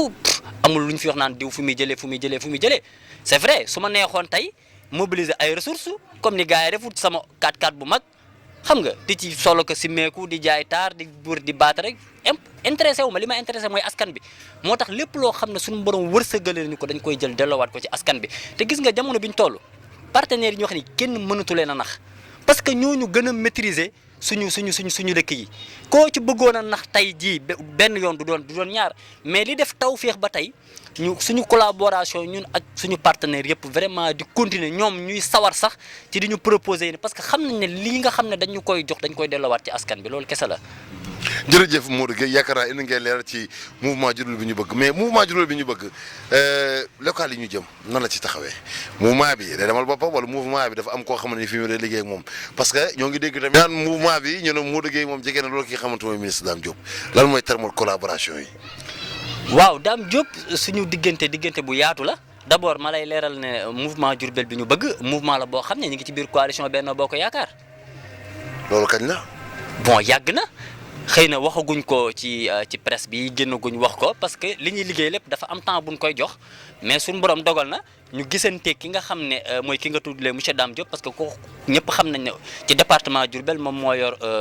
amul lu ñu fi wax naan diw fu muy jëlee c'est vrai su ma neexoon tey mobiliser ay ressources comme ni gars yi defut sama 4x4 bu mag xam nga di ci solo ko simmeeku di jaay taar di buur di baat rek intéressé wu ma li ma intéressé mooy askan bi moo tax lépp loo xam ne suñu borom wërsëgale ñu ko dañ koy jël delloowaat ko ci askan bi te gis nga jamono bi ñu toll partenaires yi ñu wax ni kenn mënatu leen a nax parce que ñooñu gën a maîtriser suñu dëkk yi koo ci bëggoon a nax tey jii benn yoon du doon ñaar mais li def tawféex ba tey suñu collaboration ñun ak suñu partenaires yëpp vraiment di continuer ñoom ñuy sawar sax ci di ñu proposer parce que xam nañ ne lii nga xam ne dañu koy jox dañ koy delloowaat ci askan bi loolu kese la. jërëjëf Modou Gueye yaakaar naa indi ngay leeral ci mouvement Diourbel bi ñu bëgg mais mouvement Diourbel bi ñu bëgg local yi ñu jëm nan la ci taxawee mouvement bi day demal boppam wala mouvement bi dafa am koo xamante ni fi mu day liggéey ak moom parce que ñoo ngi dégg tamit naan mouvement bi ñu ne Modou Gueye moom jege na loolu ki nga xamante mooy ministre Dame Diop lan mooy terme collaboration yi. waaw Dame Diop suñu diggante bu yaatu la d'abord ma lay leeral ne mouvement Diourbel bi ñu bëgg mouvement la boo xam ne ñu ngi ci biir coalition Benno Bokk Yaakaar. loolu kañ la. bon yàgg na. xëy na waxaguñ ko ci presse bi génnaguñ wax ko parce que li ñuy liggéey lépp dafa am temps buñ koy jox mais suñu borom dogal na ñu gisante ki nga xam ne mooy ki nga tuddlee monsieur Dame Diop parce que ko ñëpp xam nañ ne ci département Diourbel moom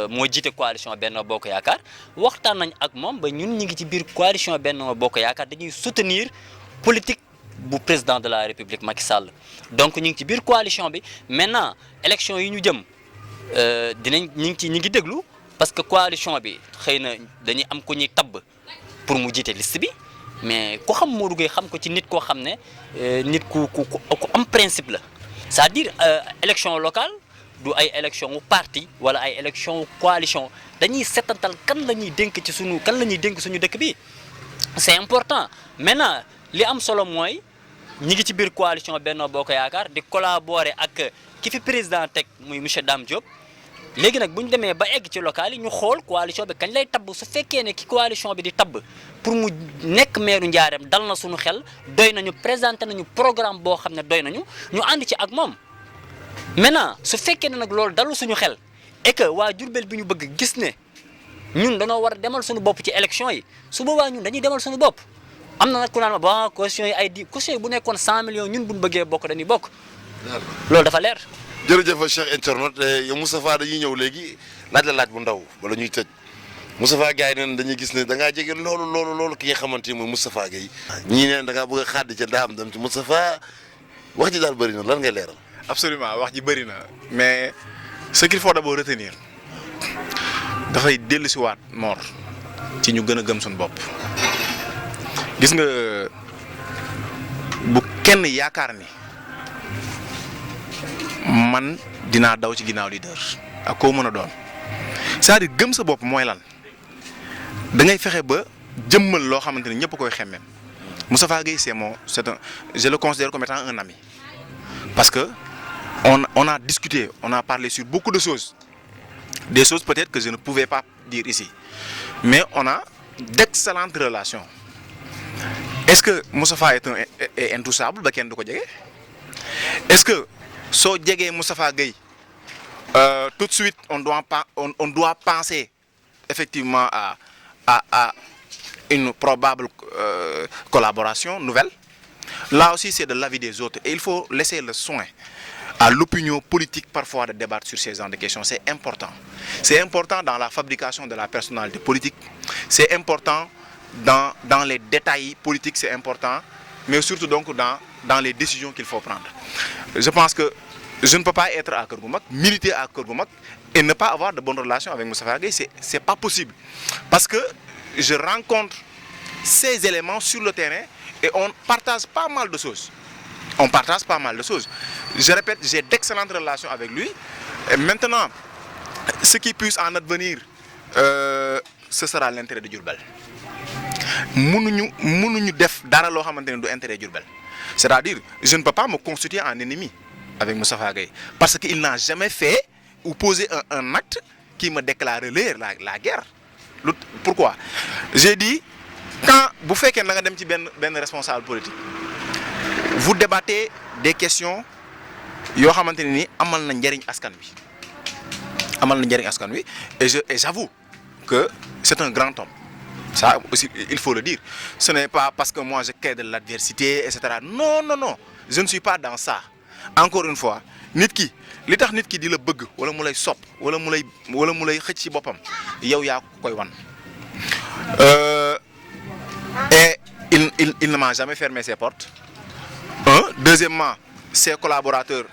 moo jiite coalition Benno Bokk Yaakaar waxtaan nañ ak moom ba ñun ñi ngi ci biir coalition Benno Bokk Yaakaar dañuy soutenir politique bu président de la République Macky Sall donc ñu ngi ci biir coalition bi maintenant élection yi ñu jëm ñi ngi déglu. parce que coalition bi xëy na dañuy am ku ñuy tabb pour mu jiite liste bi mais ku xam Modou Gueye xam ko ci nit koo xam ne nit ku am principe la c'est-à-dire élection locale du ay élection wu parti wala ay élection wu coalition dañuy setantal kan la ñuy dénk suñu dëkk bi c'est important maintenant li am solo mooy ñi ngi ci biir coalition Benno Bokk Yaakaar di collaborer ak ki fi président teg muy monsieur Dame Diop. léegi nag bu ñu demee ba egg ci local yi ñu xool coalition bi kañ lay tabb su fekkee ne ki coalition bi di tabb pour mu nekk meeru Njaareem dal na suñu xel doy nañu présenté nañu programme boo xam ne doy nañu ñu ànd ci ak moom maintenant su fekkee ne nag loolu dalu suñu xel et que waa Diourbel bi ñu bëgg gis ne ñun dañoo war a demal suñu bopp ci élection yi su boobaa ñun dañuy demal suñu bopp am na nag ku naan ma ba caution yi caution yi bu nekkoon 100 millions ñun buñ bëggee bokk dañuy bokk loolu dafa leer. jërëjëf Cheikh internaute yow Moustapha dañuy ñëw léegi laaj bu ndaw wala ñuy tëj Moustapha gars yi neen dañuy gis ne da ngaa jege loolu ki nga xamante ni mooy Moustapha Gueye ñii neen da ngaa bëgg a xàddi ca daam dem ci Moustapha wax ji daal bëri na lan ngay leeral. absolument wax ji bëri na mais ce qu'il faut d'abord retenir dafay dellusiwaat Mor ci ñu gën a gëm suñu bopp gis nga bu kenn yaakaar ni. man dinaa daw ci ginnaaw leader ak koo mën a doon c'est-à-dire gëm sa bopp mooy lan da ngay fexe ba jëmmal loo xamante ne ñëpp koy xemmem Moustapha Gueye je le considère comme étant un ami parce que on a discuté on a parlé sur beaucoup de choses des choses peut-être que je ne pouvais pas dire ici mais on a d'excellentes relations est-ce que Moustapha est intouchable ba kenn du ko jege est-ce que soo jegee Moustapha Gueye tout de suite on doit penser effectivement à une probable collaboration nouvelle. Là aussi c'est de l'avis des autres et il faut laisser le soin à l'opinion politique parfois de débattre sur ces genres de questions. C'est important dans la fabrication de la personnalité politique, c'est important dans les détails politiques, c'est important, mais surtout donc dans les décisions qu'il faut prendre. Je pense que je ne peux pas être à Keur Gou Mag, militer à Keur Gou Mag et ne pas avoir de bonnes relations avec Moustapha Gueye, c'est pas possible. Parce que je rencontre ces éléments sur le terrain et on partage pas mal de choses. Je répète, j'ai d'excellentes relations avec lui. Et maintenant, ce qui puisse en advenir, ce sera l'intérêt de Diourbel. Mënuñu def dara loo xamante ne du intérêt Diourbel. C'est-à-dire, je ne peux pas me constituer en ennemi avec Moustapha Gueye parce qu'il n'a jamais fait ou posé un acte qui me déclarerait la guerre. Pourquoi? J'ai dit quand vous faites que nga dem ci ben responsable politique vous débattez des questions yo xamanteni ni amal na njariñ askan wi et j'avoue que c'est un grand homme. Ça aussi, il faut le dire. Ce n'est pas parce que moi je crée de l'adversité, etc. Non, non, non. Je ne suis pas dans ça. Encore une fois, nit ki li tax nit ki di la bëgg wala mu lay sopp wala mu lay xëc ci boppam yow yaa koy wan. Et il ne m'a jamais fermé ses portes. Deuxièmement, ses collaborateurs,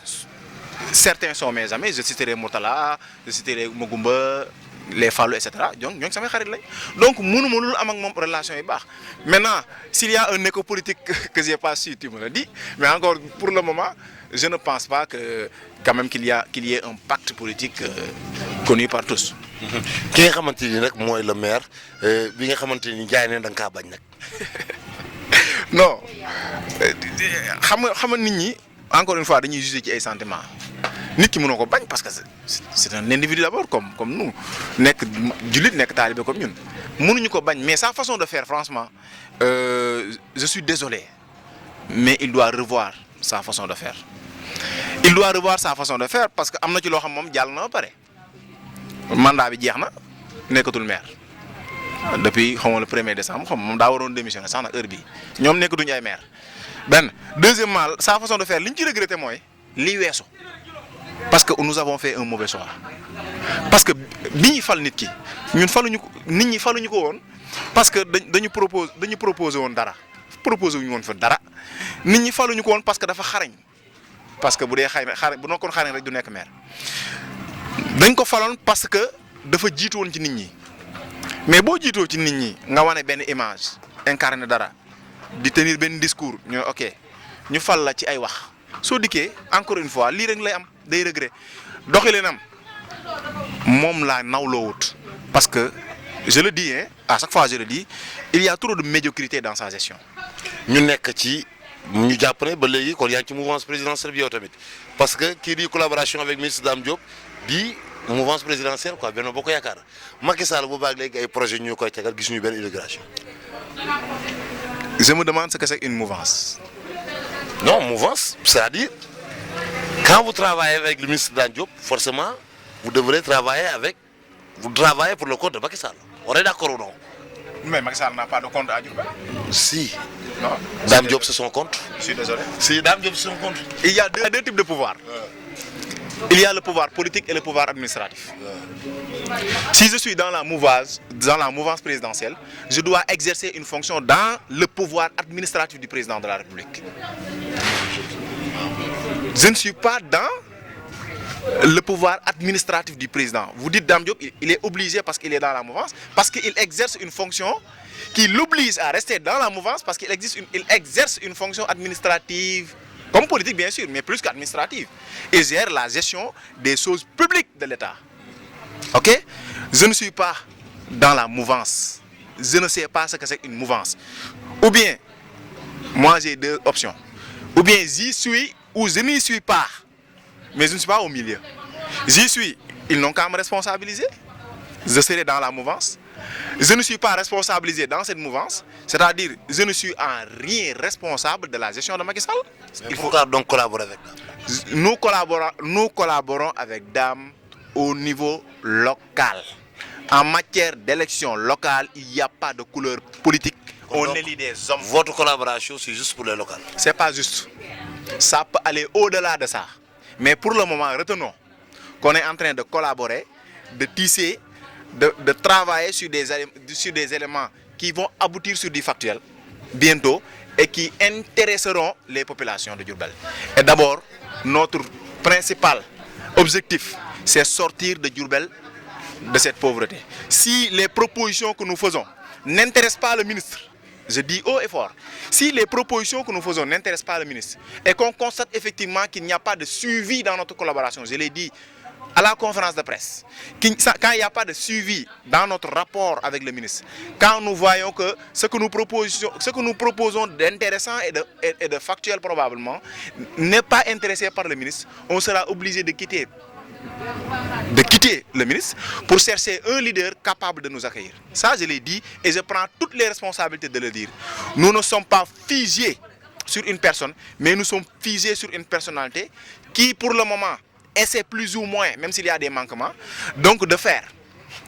certains sont mes amis. Je citerai Moutala, je citerai Mogumba, les Fallou, etc. Donc, nous avons une relation. Maintenant, s'il y a un écho politique que je n'ai pas su, tu me le dis. Mais encore, pour le moment, je ne pense pas que, quand même qu'il y ait un pacte politique connu par tous. Qui est le maire bi nga xamanteni jaay né da nga bañ nak non xam nit ñi encore une fois dañuy juger ci ay sentiments nit ki mëno ko bañ parce que c'est un individu d'abord comme nous nek julit nek talibé comme ñun mënuñu ko bañ mais sa façon de faire franchement je suis désolé mais il doit revoir sa façon de faire parce que amna ci lo xam mom jall na ba paré mandat bi jeexna nekatul maire depuis le 1er décembre mom da waron démissionner sax na heure bi ñom nekatuñ ay maire ben deuxièmement sa façon de faire liñ ci regretter moy li wesso parce que nous avons fait un mauvais choix parce que biñu fal nit ki ñun faluñu nit ñi faluñu ko won parce que dañu proposer won dara proposer wuñu won fa dara nit ñi faluñu ko won parce que dafa xarañ parce que bu dé xarañ bu nokkon xarañ rek du nek maire dañ ko falone parce que dafa jitu won ci nit ñi mais bo jito ci nit ñi nga wone ben image incarner dara di tenir ben discours ñu OK ñu fal la ci ay wax so diké encore une fois li rek lay am day regret doxilenam mom la nawlo wut parce que je le dis à chaque fois je le dis il y a trop de médiocrité dans sa gestion ñu nek ci ñu japp né ba légui kon ya ci mouvance présidentielle bi yow tamit parce que qui dit collaboration avec ministre Dame Diop di mouvance présidentielle quoi Benno Bokk Yaakaar Macky Sall bu baag léegi ay projet ñu koy tégal gis ñu ben immigration. Je me demande ce que c'est une mouvance. Non, mouvance, c'est-à-dire quand vous travaillez avec le ministre Dame Diop, forcément vous devrez travailler pour le compte de Macky Sall. On est d'accord ou non? Mais Macky Sall n'a pas de compte à Diourbel. Si. Non. Dame Diop c'est son compte. Je suis désolé. Si Dame Diop c'est son compte. Il y a deux types de pouvoir. Il y a le pouvoir politique et le pouvoir administratif. Si je suis dans la mouvance présidentielle, je dois exercer une fonction dans le pouvoir administratif du président de la République. Je ne suis pas dans le pouvoir administratif du président. Vous dites Dame Diop, il est obligé parce qu'il est dans la mouvance, parce qu'il exerce une fonction qui l'oblige à rester dans la mouvance, parce qu'il exerce une fonction administrative. Comme politique bien sûr, mais plus qu'administrative. Et gère la gestion des choses publiques de l'État. Ok? Je ne suis pas dans la mouvance. Je ne sais pas ce que c'est une mouvance. Ou bien, moi j'ai deux options. Ou bien j'y suis ou je n'y suis pas. Mais je ne suis pas au milieu. J'y suis, ils n'ont qu'à me responsabiliser. Je serai dans la mouvance. Je ne suis pas responsabilisé dans cette mouvance, c'est-à-dire je ne suis en rien responsable de la gestion de Macky Sall. Il faut donc collaborer avec Dame. Nous collaborons avec Dame au niveau local. En matière d'élection locale, il n'y a pas de couleur politique. On élit des hommes. Votre collaboration, c'est juste pour les locales. C'est pas juste. Ça peut aller au-delà de ça. Mais pour le moment, retenons qu'on est en train de collaborer, de tisser, de travailler sur des éléments qui vont aboutir sur du factuel bientôt et qui intéresseront les populations de Diourbel. Et d'abord, notre principal objectif, c'est sortir de Diourbel de cette pauvreté. Si les propositions que nous faisons n'intéressent pas le ministre, je dis haut et fort, si les propositions que nous faisons n'intéressent pas le ministre et qu'on constate effectivement qu'il n'y a pas de suivi dans notre collaboration, je l'ai dit à la conférence de presse, quand il n'y a pas de suivi dans notre rapport avec le ministre, quand nous voyons que ce que nous proposons d'intéressant et de factuel probablement n'est pas intéressé par le ministre, on sera obligé de quitter de quitter le ministre pour chercher un leader capable de nous accueillir. Ça, je l'ai dit et je prends toutes les responsabilités de le dire. Nous ne sommes pas figés sur une personne, mais nous sommes figés sur une personnalité qui, pour le moment, essaie plus ou moins, même s'il y a des manquements, donc de faire.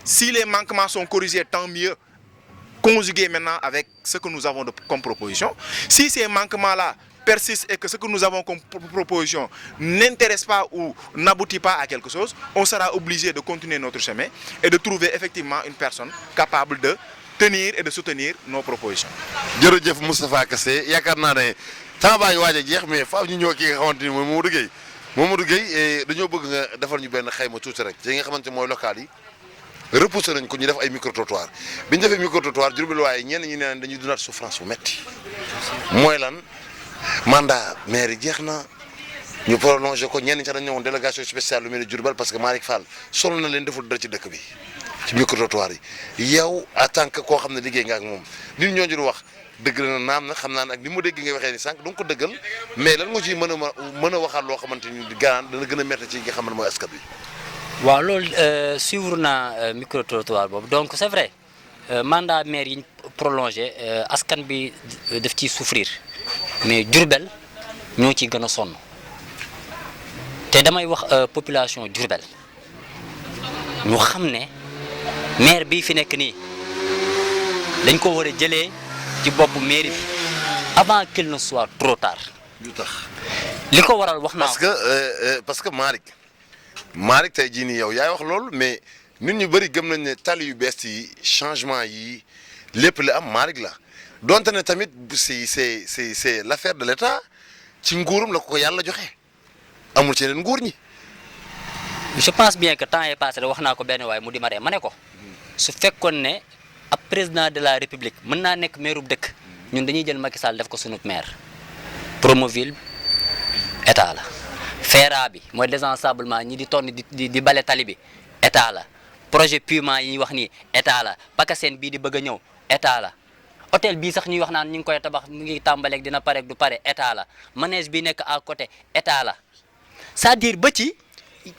Si les manquements sont corrigés, tant mieux, conjugués maintenant avec ce que nous avons comme proposition. Si ces manquements-là persiste et que ce que nous avons comme proposition n'intéresse pas ou n'aboutit pas à quelque chose, on sera obligé de continuer notre chemin et de trouver effectivement une personne capable de tenir et de soutenir nos propositions. jërëjëf Moustapha Kassé yaakaar naa ne temps baa ngi waaj a jeex mais faaw ñu ñëw ki nga xamante ni mooy Mamadou Gueye dañoo bëgg nga defal ñu benn xayma tuuti rek ci nga xamante mooy local yi repoussé nañ ko ñu def ay micro trottoir bi ñu defee micro trottoir Diourbel waaye ñenn ñi neen dañuy dundaat souffrance bu metti mooy lan mandat maire jeex na ñu prolongé ko ñenn ñi sax dañu ñëwoon délégation spéciale lu mel ni Diourbel parce que Malick Fall sonn na leen deful dara ci dëkk bi ci micro trottoir yi yow en tant que koo xam ne liggéey nga ak moom nit ñooñu di wax dëgg na naam na xam naa ne ak ni mu dégg nga waxee ni sànq donc ko dëggal mais lan nga ciy mën a waxaat loo xamante ni dana gën a métti ci nga xam ne mooy askan bi. waaw loolu suivre naa micro trottoir boobu donc c'est vrai mandat maire yi ñu prolongé askan bi daf ciy souffrir mais Diourbel ñoo ciy gën a sonn te damay wax population Diourbel ñu xam ne maire bii fi nekk nii dañ ko war a jëlee ci boppu mairie bi avant qu'il ne soit trop tard. lu tax li ko waral wax naa parce que Malick tey jii nii yow yaay wax loolu mais nit ñu bëri gëm nañ ne tali yu bees yi changement yi lépp li am Malick la donte ne tamit c'est l'affaire de l'État ci nguurum la ko yàlla joxe amul ci yeneen nguur ñi. je pense bien que temps est passé wax naa ko benn waaye mu di ma ne ko su fekkoon ne ab président de la république mën naa nekk maire bu dëkk ñun dañuy jël Macky Sall def ko sunu maire. Promoville état la FERA bi mooy désensablement ñi di tonn di bale tali bi état la projet purement yi ñuy wax nii état la PACASEN bii di bëgg a ñëw état la hôtel bii sax ñuy wax naan ñu ngi koy tabax mu ngi tàmbaleeg dina pareeg du pare état la manège bi nekk à côté état la c'est-à-dire ba ci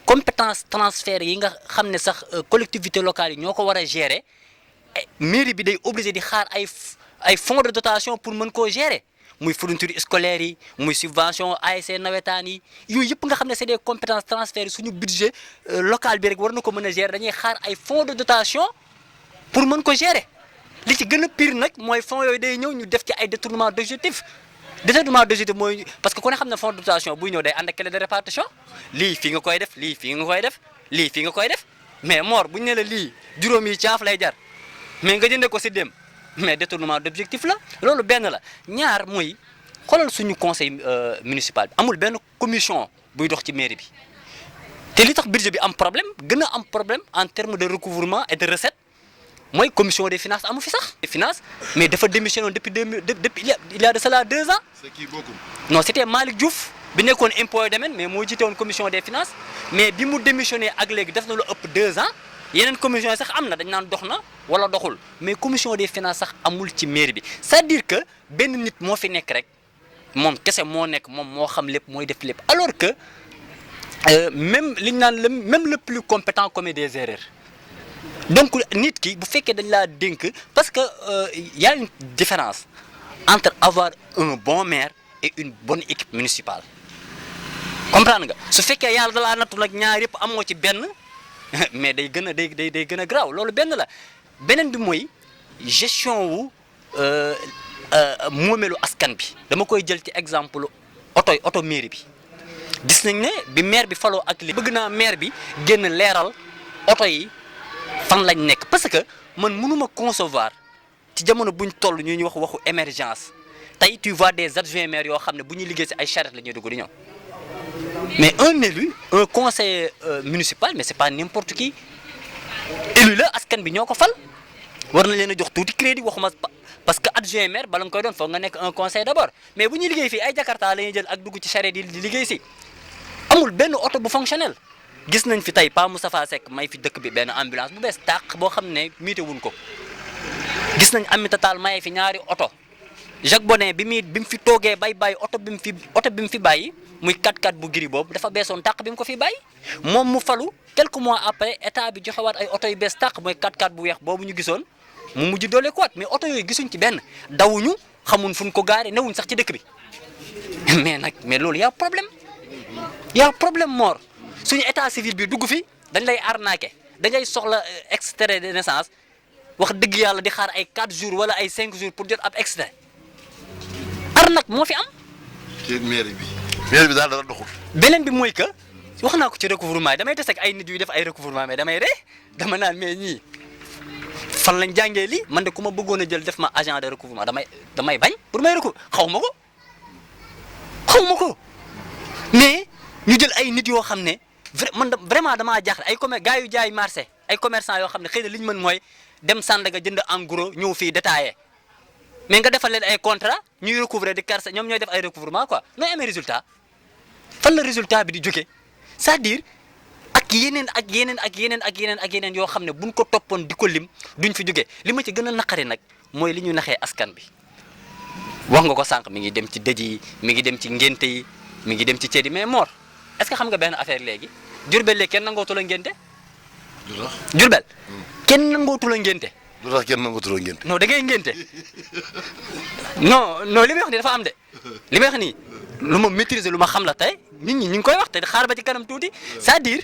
compétence transfert yi nga xam ne sax collectivité locale yi ñoo ko war a gérer mairie bi day obligé di xaar ay fonds de dotation pour mën koo gérer muy fourniture scolaire yi muy subvention ASC nawetaan yi yooyu yëpp nga xam ne c'est des compétences transférées suñu budget local bi rek war na ko mën a gérer dañuy xaar ay fonds de dotation pour mën ko gérer li ci gën a pire nag mooy fonds yooyu day ñëw ñu def ci ay détournement d'objectif mooy parce que ku ne xam ne fonds de dotation buy ñëw day ànd ak clé de répartition lii fii nga koy def lii fii nga koy def lii fii nga koy def mais Mor bu ñu ne la lii juróom yi caaf lay jar mais nga jëndee ko si dem mais détournement d'objectif la loolu benn la ñaar mooy xoolal suñu conseil municipal bi amul benn commission buy dox ci mairie bi te li tax budget bi am problème gën a am problème en termes de recouvrement et de recette mooy commission des finances amu fi sax. des finances mais dafa démissionné depuis il y a de cela 2 ans. c'est qui bokkum. non c'était Malick Diouf bi nekkoon impôt domaine mais moo jiite woon commission des finances mais bi mu démissionné ak léegi def na lu ëpp 2 ans. yeneen commission yi sax am na dañ naan dox na wala doxul mais commission des finances sax amul ci mairie bi c'est-à-dire que benn nit moo fi nekk rek moom kese moo nekk moom moo xam lépp mooy def lépp alors que même li ñu naan même le plus compétent commet des erreurs donc nit ki bu fekkee dañ laa dénk parce que y a une différence entre avoir un bon maire et une bonne équipe municipale comprendre nga su fekkee yàlla da laa nattu nag ñaar yëpp amoo ci benn. mais day gën a graaw loolu benn la beneen bi mooy gestion wu moomeelu askan bi dama koy jël ci exemple oto mairie bi gis nañ ne bi maire bi faloo ak li bëgg naa maire bi génn leeral oto yi fan lañ nekk parce que man mënuma concevoir ci jamono buñ toll ñuy wax waxu émergence tey tu vois des adjoints maires yoo xam ne bu ñuy liggéey si ay charrette la ñuy dugg di ñëw mais un élu un conseiller municipal mais c'est pas n'importe qui élu la askan bi ñoo ko fal war na leen a jox tuuti crédit waxuma parce que adjoint maire bala nga koy doon foog nga nekk un conseil d'abord mais bu ñuy liggéey fii ay Jakarta la ñuy jël ak dugg ci charrette yi di liggéey si amul benn oto bu fonctionnel gis nañ fi tey Pa Moustapha Seck may fi dëkk bi benn ambulance bu bees tàq boo xam ne miite wuñ ko gis nañ Aminata Tall maye fi ñaari oto Jacques Bonnet bi mu fi toogee bay bàyyi oto bi mu fi bàyyi muy 4x4 bu gris boobu dafa beesoon tàq bi mu ko fi bàyyi moom mu falu quelques mois après état bi joxewaat ay oto yu bees tàq mooy 4x4 bu weex boobu ñu gisoon mu mujj doole ko waat mais oto yooyu gisuñ ci benn dawuñu xamuñ fu ñu ko gaare newuñ sax ci dëkk bi mais loolu y a problème Mor suñu état civil bi dugg fi dañ lay arnaqué dangay soxla extrait de naissance wax dëgg yàlla di xaar ay 4 jours wala ay 5 jours pour jot ab extrait arnaque moo fi am. ci mairie bi daal dara doxul. beneen bi mooy que wax naa ko ci recouvrement yi damay tase ak ay nit yu def ay recouvrement mais damay ree dama naan mais ñii fan lañ jàngee lii man de ku ma bëggoon a jël def ma agent de recouvrement damay bañ pour may recouvrer xaw ma ko mais ñu jël ay nit yoo xam ne vraiment damaa jaaxle ay gars yu jaay marché ay commerçant yoo xam ne xëy na li ñu mën mooy dem Sandaga jënd en gros ñëw fii détaillé mais nga defal leen ay contrat ñuy recouvrer di karse ñoom ñooy def ay recouvrement quoi nooy amee résultat fan la résultat bi di jóge c'est-à-dire ak yeneen yoo xam ne buñ ko toppoon di ko lim duñ fi jóge li ma ci gën a naqari nag mooy li ñu naxee askan bi wax nga ko sànq mi ngi dem ci dëj yi mi ngi dem ci ngénte yi mi ngi dem ci ceet yi mais Mor est-ce que xam nga benn affaire léegi Jurbel léegi kenn nangootu la ngénte Jurbel kenn nangootu la ngénte lu tax kenn nangootu la ngénte non da ngay ngénte non li may wax nii dafa am de li may wax nii lu ma maîtriser lu ma xam la tey nit ñi ñu ngi koy wax te xaar ba ci kanam tuuti c'est-à-dire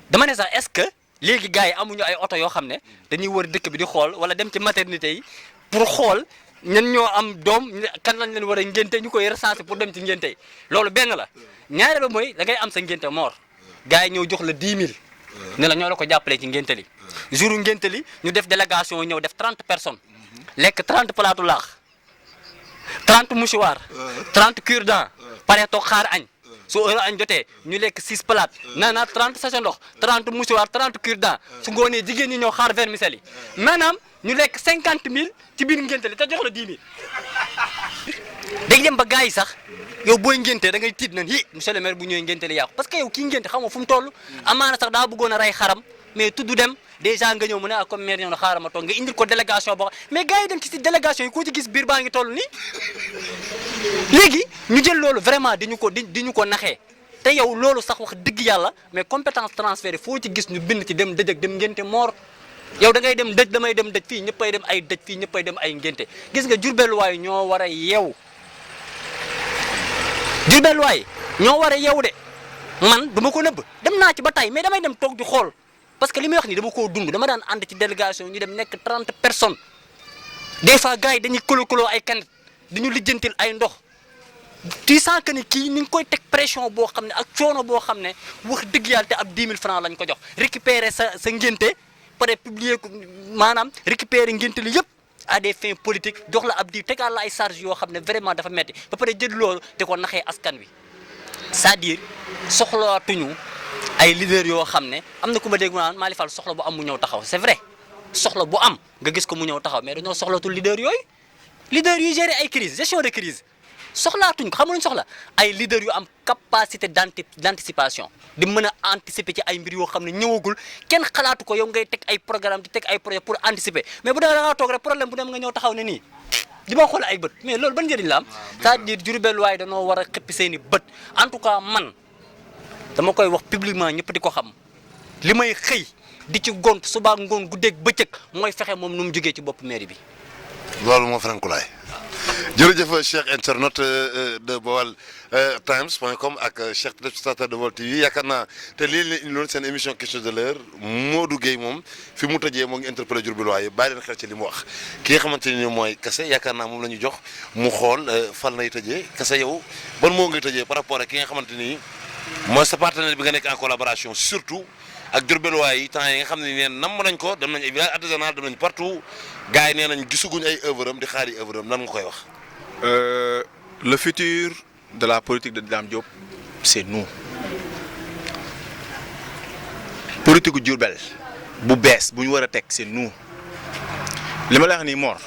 dama ne sax est-ce que léegi gars yi amuñu ay oto yoo xam ne dañuy wër dëkk bi di xool wala dem ci maternité yi pour xool ñan ñoo am doom kan lañ leen war a ngénte ñu koy recenser pour dem ci ngénte yi loolu benn la ñaareel ba mooy da ngay am sa ngénte Mor gars yi ñëw jox la 10 000 ne la ñoo la ko jàppalee ci ngénte li jour ngénte li ñu def délégation ñëw def 30 personnes lekk 30 plaatu laax 30 mouchoir 30 cure-dents pare toog xaar añ su heure añ jotee ñu lekk 6 palaat naanaat 30 sachet ndox 30 mouchoir 30 cure-dents su ngoonee jigéen ñi ñëw xaar vermicelle yi maanaam ñu lekk 50 000 ci biir ngénte li te jox la 10 000 day dem ba gars yi sax yow booy ngénte da ngay tiit nan hi monsieur le maire bu ñëwee ngénte li yàqu parce que yow kii ngénte xam nga fu mu toll amaana sax daa bëggoon a rey xaram mais tudd dem déjà nga ñëw mu ne comme maire ñëw na xaaral ma toog nga indil ko délégation boo xam mais gars yi dem ci délégation yi koo ci gis biir baa ngi toll nii léegi ñu jël loolu vraiment di ñu ko naxee te yow loolu sax wax dëgg yàlla mais compétence transférée foo ci gis ñu bind ci dem dëj ak dem ngénte Mor yow da ngay dem dëj damay dem dëj fii ñëppay dem ay dëj fii ñëppay dem ay ngénte gis nga jurbeluwaay ñoo war a yeew jurbeluwaay ñoo war a yeew de man dama ko nëbb dem naa ci ba tey mais damay dem toog di xool parce que li may wax nii dama koo dund dama daan ànd ci délégation ñu dem nekk 30 personnes des fois gars yi dañuy kolo ay kanit dañu lijjantil ay ndox tu sens que ni kii ni nga koy teg pression boo xam ne ak coono boo xam ne wax dëgg yàlla te ab 10 000 francs lañ ko jox récupérer sa ngénte pare publier ko maanaam récupérer ngénte li yëpp à des fins politiques jox la ab di tegaal la ay charges yoo xam ne vraiment dafa metti ba pare jël loolu te ko naxee askan wi c'est-à-dire soxlaatuñu ay leaders yoo xam ne am na ku ma dégg mu naan Malick Fall soxla bu am mu ñëw taxaw c'est vrai soxla bu am nga gis ko mu ñëw taxaw mais dañoo soxlaatul leaders yooyu leaders yuy gérer ay crise gestion de crise soxlaatuñ ko xamuñu soxla ay leaders yu am capacité d'anticipation di mën a anticiper ci ay mbir yoo xam ne ñëwagul kenn xalaatu ko yow ngay teg ay programme di teg ay projet pour anticiper mais bu dee da ngaa toog rek problème bu dem nga ñëw taxaw ne nii di ma xool ay bët mais loolu ban njëriñ la am c'est-à-dire Diourbel waaye dañoo war a xëppi seeni bët en tout cas man dama koy wax publiquement ñëpp di ko xam li may xëy di ci gont suba ngoon guddeeg bëccëg mooy fexe moom nu mu jógee ci bopp mairie bi. loolu moo Ferenkulaay jërëjëf Cheikh internaute de Baol Times.com ak Cheikh téléspectateur de Baol TV yaakaar naa te lii la ñu loon seen émission question de l'heure Modou Gueye moom fi mu tëjee moo ngi interpellé Diourbel waaye bàyyi leen xel ci li mu wax ki nga xamante ni mooy Kassé yaakaar naa moom la ñu jox mu xool fan lay tëjee Kassé yow ban moo ngay tëjee par rapport ak ki nga xamante ni mooy sa partenaire bi nga nekk en collaboration surtout ak Diourbelwaay yi temps yi nga xam ne neen namm nañ ko dem nañ ay village artisanal dem nañ partout gars yi nee nañ gisaguñ ay œuvre am di xaar yi œuvre am nan nga koy wax. Le futur de la politique de Dame Diop c'est nous politique gu Diourbel bu bees bu ñu war a teg c'est nous li ma la wax nii Mor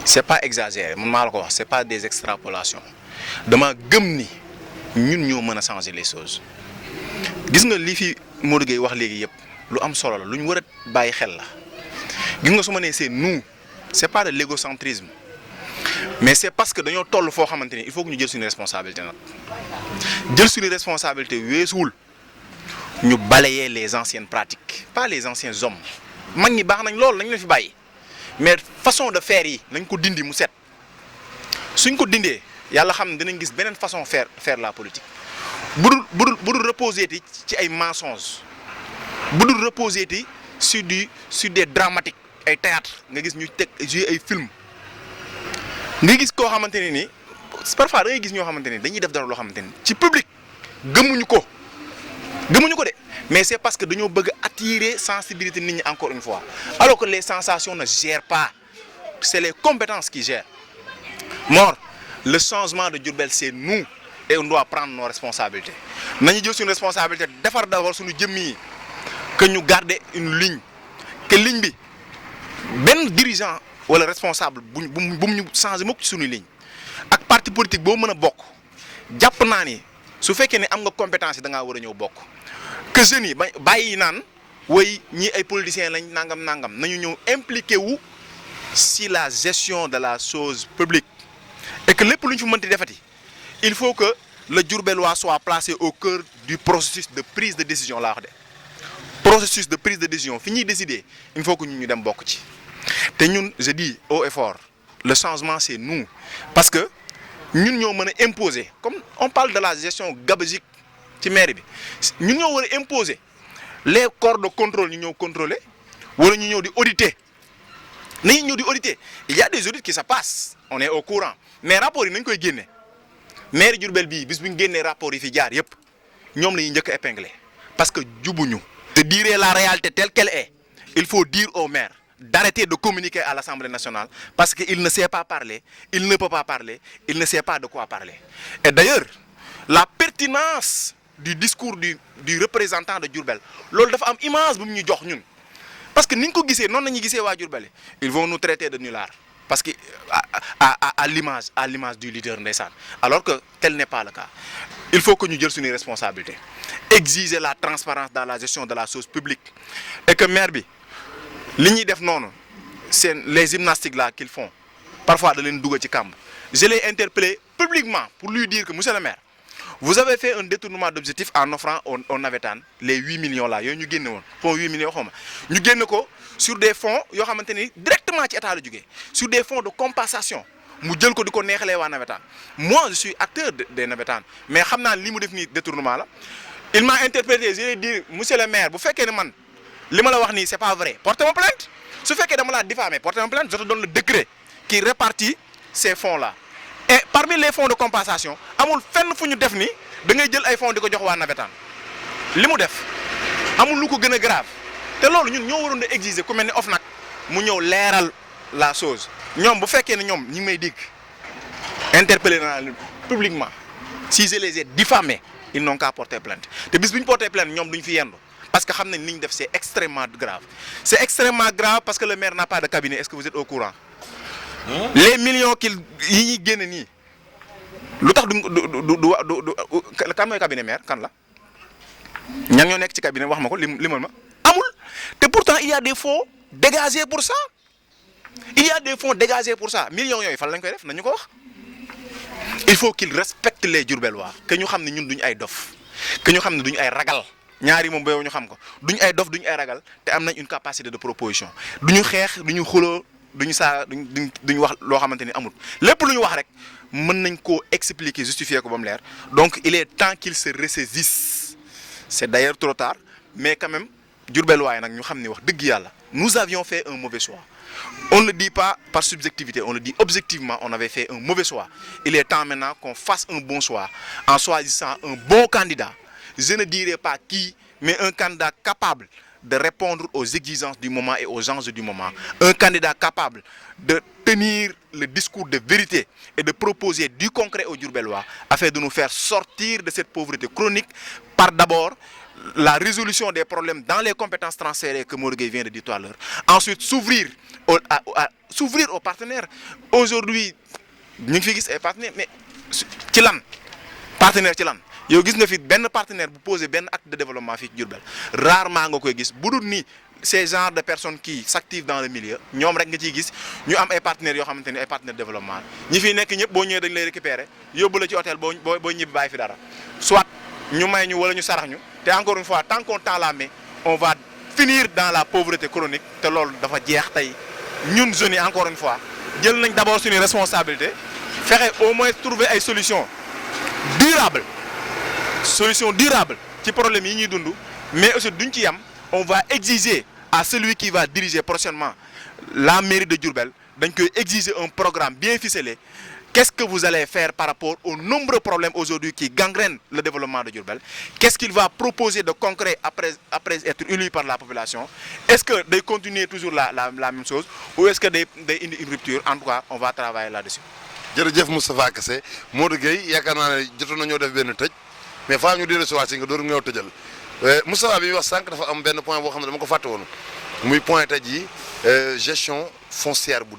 c'est pas exagéré man maa la ko wax c'est pas des extrapolations dama gëm ni ñun ñoo mën a changer les choses gis nga li fi Modou Gueye wax léegi yëpp lu am solo la lu ñu war a bàyyi xel la gis nga su ma nee c'est nous c'est pas de l'égocentrisme mais c'est parce que dañoo toll foo xamante ni il faut que ñu jël suñu responsabilité nag jël suñu responsabilité weesuwul ñu balayer les anciennes pratiques pas les anciens hommes mag ñi baax nañ loolu nañ la fi bàyyi mais façon de faire yi nañ ko dindi mu set suñ ko dindee yàlla xam ne dinañ gis beneen façon faire la politique budul reposer ti ci ay mensonges budul reposer ti sur des dramatiques ay théâtre nga gis ñu teg jouer ay film nga gis koo xamante ne ni parfois da ngay gis ñoo xamante ne dañuy def dara loo xamante ni ci public gëmuñu ko de mais c'est parce que dañoo bëgg attirer sensibilité nit ñi encore une fois alors que les sensations ne gèrent pas c'est les compétences qui gèrent. Mor, le changement de Diourbel c'est nous et on doit prendre nos responsabilités nañu jël suñu responsabilité defar d'abord suñu jëmm yi que ñu garder une ligne que ligne bi benn dirigeant wala responsable bu mu ñu changer mukk ci suñu ligne ak parti politique boo mën a bokk jàpp naa ni su fekkee ne am nga compétence yi da ngaa war a ñëw bokk que jeunes yi bàyyi naan way ñii ay politiciens lañ nangam nañu ñëw impliqué wu si la gestion de la chose publique et que lépp lu ñu fi mënti defati il faut que le Diourbellois soit placé au cœur du processus de prise de décision laa wax de processus de prise de décision fi ñuy décider il faut que ñu dem bokk ci te ñun je dis haut et fort le changement c'est nous parce que ñun ñoo mën a imposer comme on parle de la gestion gabegique ci mairie bi ñun ñoo war a imposer les corps de contrôle ñu ñëw contrôler wala ñu ñëw di auditer nañu ñëw di auditer il y a des audits qui se passent on est au courant mais rapport yi nañ koy génne maire Diourbel bii bis bu ñu génnee rapport yi fi jaar yëpp ñoom la ñuy njëkk a épingler parce que jubuñu te dire la réalité telle qu'elle est il faut dire au maire d'arrêter de communiquer à l'Assemblée nationale parce que il ne sait pas parler il ne peut pas parler il ne sait pas de quoi parler et d'ailleurs la pertinence du discours du représentant de Diourbel loolu dafa am image bu mu ñu jox ñun parce que ni ñu ko gisee noonu la ñuy gisee waa Diourbel ils vont nous traiter de nullards parce que à l'image du leader ndeysaan alors que tel n'est pas le cas il faut que ñu jël suñuy responsabilité exiger la transparence dans la gestion de la chose publique et que maire bi li ñuy def noonu c'est les gymnastiques là qu'ils font parfois da leen dugg ci kàmb je l'ai interpellé publiquement pour lui dire que monsieur le maire vous avez fait un détournement d'objectif en offrant au navétane les 8 millions là yooyu ñu génne woon fonds 8 millions xaw ma ñu génne ko sur des fonds yoo xamante ni directement ci état la jógee sur des fonds de compensation mu jël ko di ko neexalee waa navétane moi je suis acteur des navétanes mais xam naa li mu def nii détournement la il m'a interpellé je lui ai dit monsieur le maire bu fekkee ne man li ma la wax nii c'est pas vrai portez-moi plainte su fekkee dama laa diffamé portez-moi plainte je te donne le décret qui répartit ces fonds là et parmi les fonds de compensation amul fenn fu ñu def ni da ngay jël ay fonds di ko jox waa navétane li mu def amul lu ko gën a grave te loolu ñun ñoo waroon a exiger ku mel ni OFNAC mu ñëw leeral la chose ñoom bu fekkee ne ñoom ñi ngi may dégg interpeller naa publiquement si je les ai diffamés ils n'ont qu'à porter plainte te bis bu ñu porter plainte ñoom duñ fi yendu parce que xam nañ li ñu def c'est extrêmement grave c'est extrêmement grave parce que le maire n'a pas de cabinet est-ce que vous êtes au courant les millions yi ñuy génne nii lu tax du kan mooy cabinet maire kan la ñan ñoo nekk ci cabinet wax ma ko limal ma amul te pourtant il y a des fonds dégagés pour ça millions yooyu fan lañ koy def nañu ko wax il faut qu'ils respectent les Diourbellois que ñu xam ne ñun duñu ay dof que ñu xam ne duñu ay ragal ñaari moom boobu ñu xam ko duñu ay dof duñu ay ragal te am nañ une capacité de proposition duñu xeex duñu xuloo duñu wax loo xamante ni amul lépp lu ñu wax rek mën nañ koo expliquer justifier ko ba mu leer donc il est temps qu'ils se ressaisissent c'est d'ailleurs trop tard mais quand même Diourbellois nag ñu xam ni wax dëgg yàlla nous avions fait un mauvais choix on ne le dit pas par subjectivité on le dit objectivement on avait fait un mauvais choix il est temps maintenant qu'on fasse un bon choix en choisissant un bon candidat je ne dirai pas qui mais un candidat capable de répondre aux exigences du moment et aux enjeux du moment. Un candidat capable de tenir le discours de vérité et de proposer du concret aux Diourbellois afin de nous faire sortir de cette pauvreté chronique par d'abord la résolution des problèmes dans les compétences transférées que Mor Gueye vient de dire tout à l'heure. Ensuite, s'ouvrir aux partenaires. Aujourd'hui, ñu ngi fi gis ay partenaires mais ci lan partenaire ci lan yow gis nga fi benn partenaire bu poser benn acte de développement fii ci Diourbel rarement nga koy gis bu dul ni ces genres de personnes qui s'activent dans le milieu ñoom rek nga ciy gis ñu am ay partenaires yoo xamante ni ay partenaires de développement ñi fi nekk ñëpp boo ñëwee dañ lay récupérer yóbbu la ci hôtel boo ñibbi bàyyi fi dara soit ñu may ñu wala ñu sarax ñu te encore une fois tant qu'on tend la main on va finir dans la pauvreté chronique te loolu dafa jeex tey ñun jeunes yi encore une fois jël nañ d'abord suñu responsabilité fexe au moins trouver ay solutions durables ci problème yi ñuy dund mais aussi duñ ci yam on va exiger à celui qui va diriger prochainement la mairie de Diourbel dañ koy exiger un programme bien ficelé. Qu'est-ce que vous allez faire par rapport aux nombreux problèmes aujourd'hui qui gangrènent le développement de Diourbel? Qu'est-ce qu'il va proposer de concret après être élu par la population? Est-ce que day continuer toujours la même chose ou est-ce que day indi une rupture? En tout cas, on va travailler là-dessus. jërëjëf Moustapha Kassé Modou Gueye yaakaar naa ne jotoon nañoo def benn tëj mais faa ñu dellu si waat si nga door ñëw tëjal Moustapha bi wax sànq dafa am benn point boo xam ne dama ko fàtte woon muy point tey jii gestion foncière bu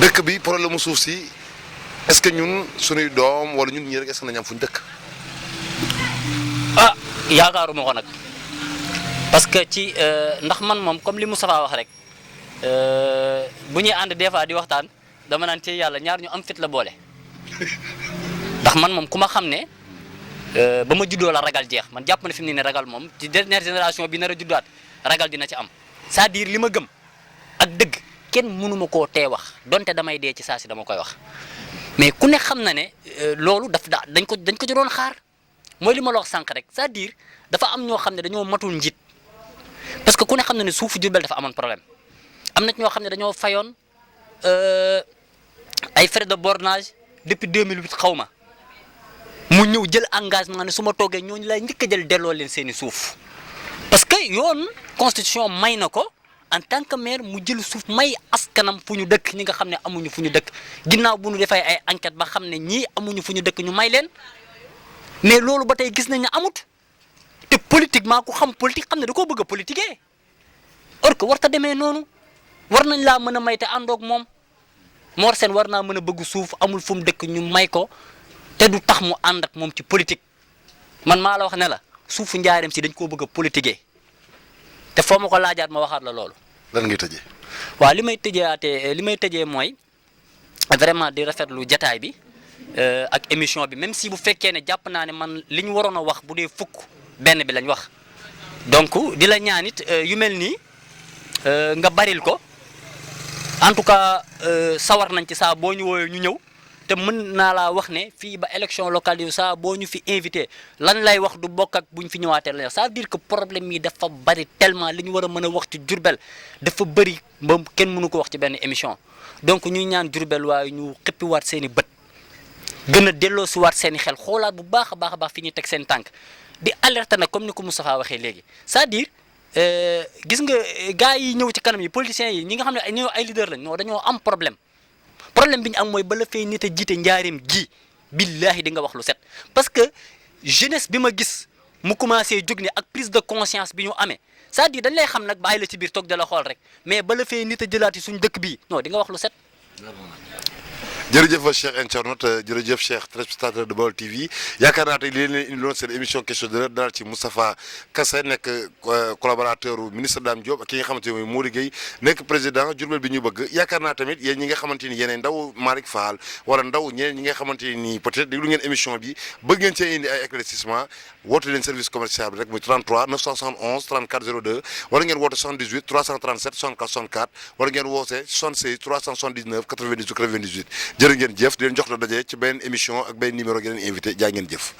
dëkk bi problème mu suuf si est-ce que ñun suñuy doom wala ñun ñii rek est-ce que nañ am fu ñu dëkk. ah yaakaaruma ko nag parce que ci ndax man moom comme li Moustapha wax rek bu ñuy ànd des fois di waxtaan dama naan ci yàlla ñaar ñu am fit la boole ndax man moom ku ma xam ne ba ma juddoo la ragal jeex man jàpp na fi mu ne ragal moom ci dernière génération bi nar a juddaat ragal dina ci am c'est-à-dire li ma gëm ak dëgg. kenn mënuma koo tee wax donte damay dee ci saa si dama koy wax mais ku ne xam na ne loolu dañ ko ci doon xaar mooy li ma la wax sànq rek c'est-à-dire dafa am ñoo xam ne dañoo matul njiit parce que ku ne xam na ne suufu Diourbel dafa amoon problème am na ñoo xam ne dañoo fayoon ay frais de bornage depuis 2008 xaw ma mu ñëw jël engagement ne su ma toogee ñooñu lay njëkk a jël delloo leen seeni suuf parce que yoon constitution may na ko. En tant que maire mu jël suuf may askanam fu ñu dëkk ñi nga xam ne amuñu fu ñu dëkk ginnaaw bu ñu defee ay enquête ba xam ne ñii amuñu fu ñu dëkk ñu may leen mais loolu ba tey gis nañ ne amut te politiquement ku xam politique xam ne da koo bëgg a politiquer or que war ta demee noonu war nañ laa mën a may te àndoog moom Mor Sène war naa mën a bëgg suuf amul fu mu dëkk ñu may ko te du tax mu ànd ak moom ci politique man maa la wax ne la suufu njaareem si dañ koo bëgg a politiquer. te foo ma ko laajaat ma waxaat la loolu. lan ngay tëjee. waaw li may tëjee mooy vraiment di rafetlu jataay bi ak émission bi même si bu fekkee ne jàpp naa ne man li ñu waroon a wax bu dee fukk benn bi lañ wax donc di la ñaan it yu mel nii nga baril ko en tout cas sawar nañ ci saa boo ñu woowee ñu ñëw te mën naa laa wax ne fii ba élection locale yu saa boo ñu fi invité lan lay wax du bokk ak bu ñu fi ñëwaatee la ça veut dire que problème yi dafa bari tellement li ñu war a mën a wax ci Diourbel dafa bari ba kenn mënu ko wax ci benn émission donc ñuy ñaan Diourbel waaye ñu xëppiwaat seen i bët gën a delloosiwaat seen i xel xoolaat bu baax a baax fi ñuy teg seen tànk di alerte nag comme ni ko Moustapha waxee léegi c'est-à-dire gis nga gars yi ñëw ci kanam yi politiciens yi ñi nga xam ne ñoo ay leader lañ non dañoo am problème bi ñu am mooy bala fay nit a jiite njaareem gi billahi di nga wax lu set parce que jeunesse bi ma gis mu commencé jóg ne ak prise de conscience bi ñu amee c'est-à-dire dañ lay xam nag bàyyi la ci biir toog da la xool rek mais bala fay nit a jëlaati suñ dëkk bii non di nga wax lu set. jërëjëf Cheikh internaute jërëjëf Cheikh téléspectateur de Baol TV yaakaar naa tey li leen indiloon seen émission question d'honneur dalal ci Moustapha Kassé nekk collaborateur ministre Dame Diop ak ki nga xamante ne mooy Modou Gueye nekk président Diourbel bi ñu bëgg yaakaar naa tamit yéen ñi nga xamante ni yéenay ndaw Malick Fall wala ndaw ñeneen ñi nga xamante ni peut-être déglu ngeen émission bi bëgg ngeen cee indi ay éclaircissement woote leen service commercial bi rek muy 33 971 34 02 wala ngeen woote 78 337 64 64 wala ngeen woote 76 379 98 98 jërë ngeen jëf di leen jox la daje ci benn émission ak benn numéro ngeen invité jaa ngeen jëf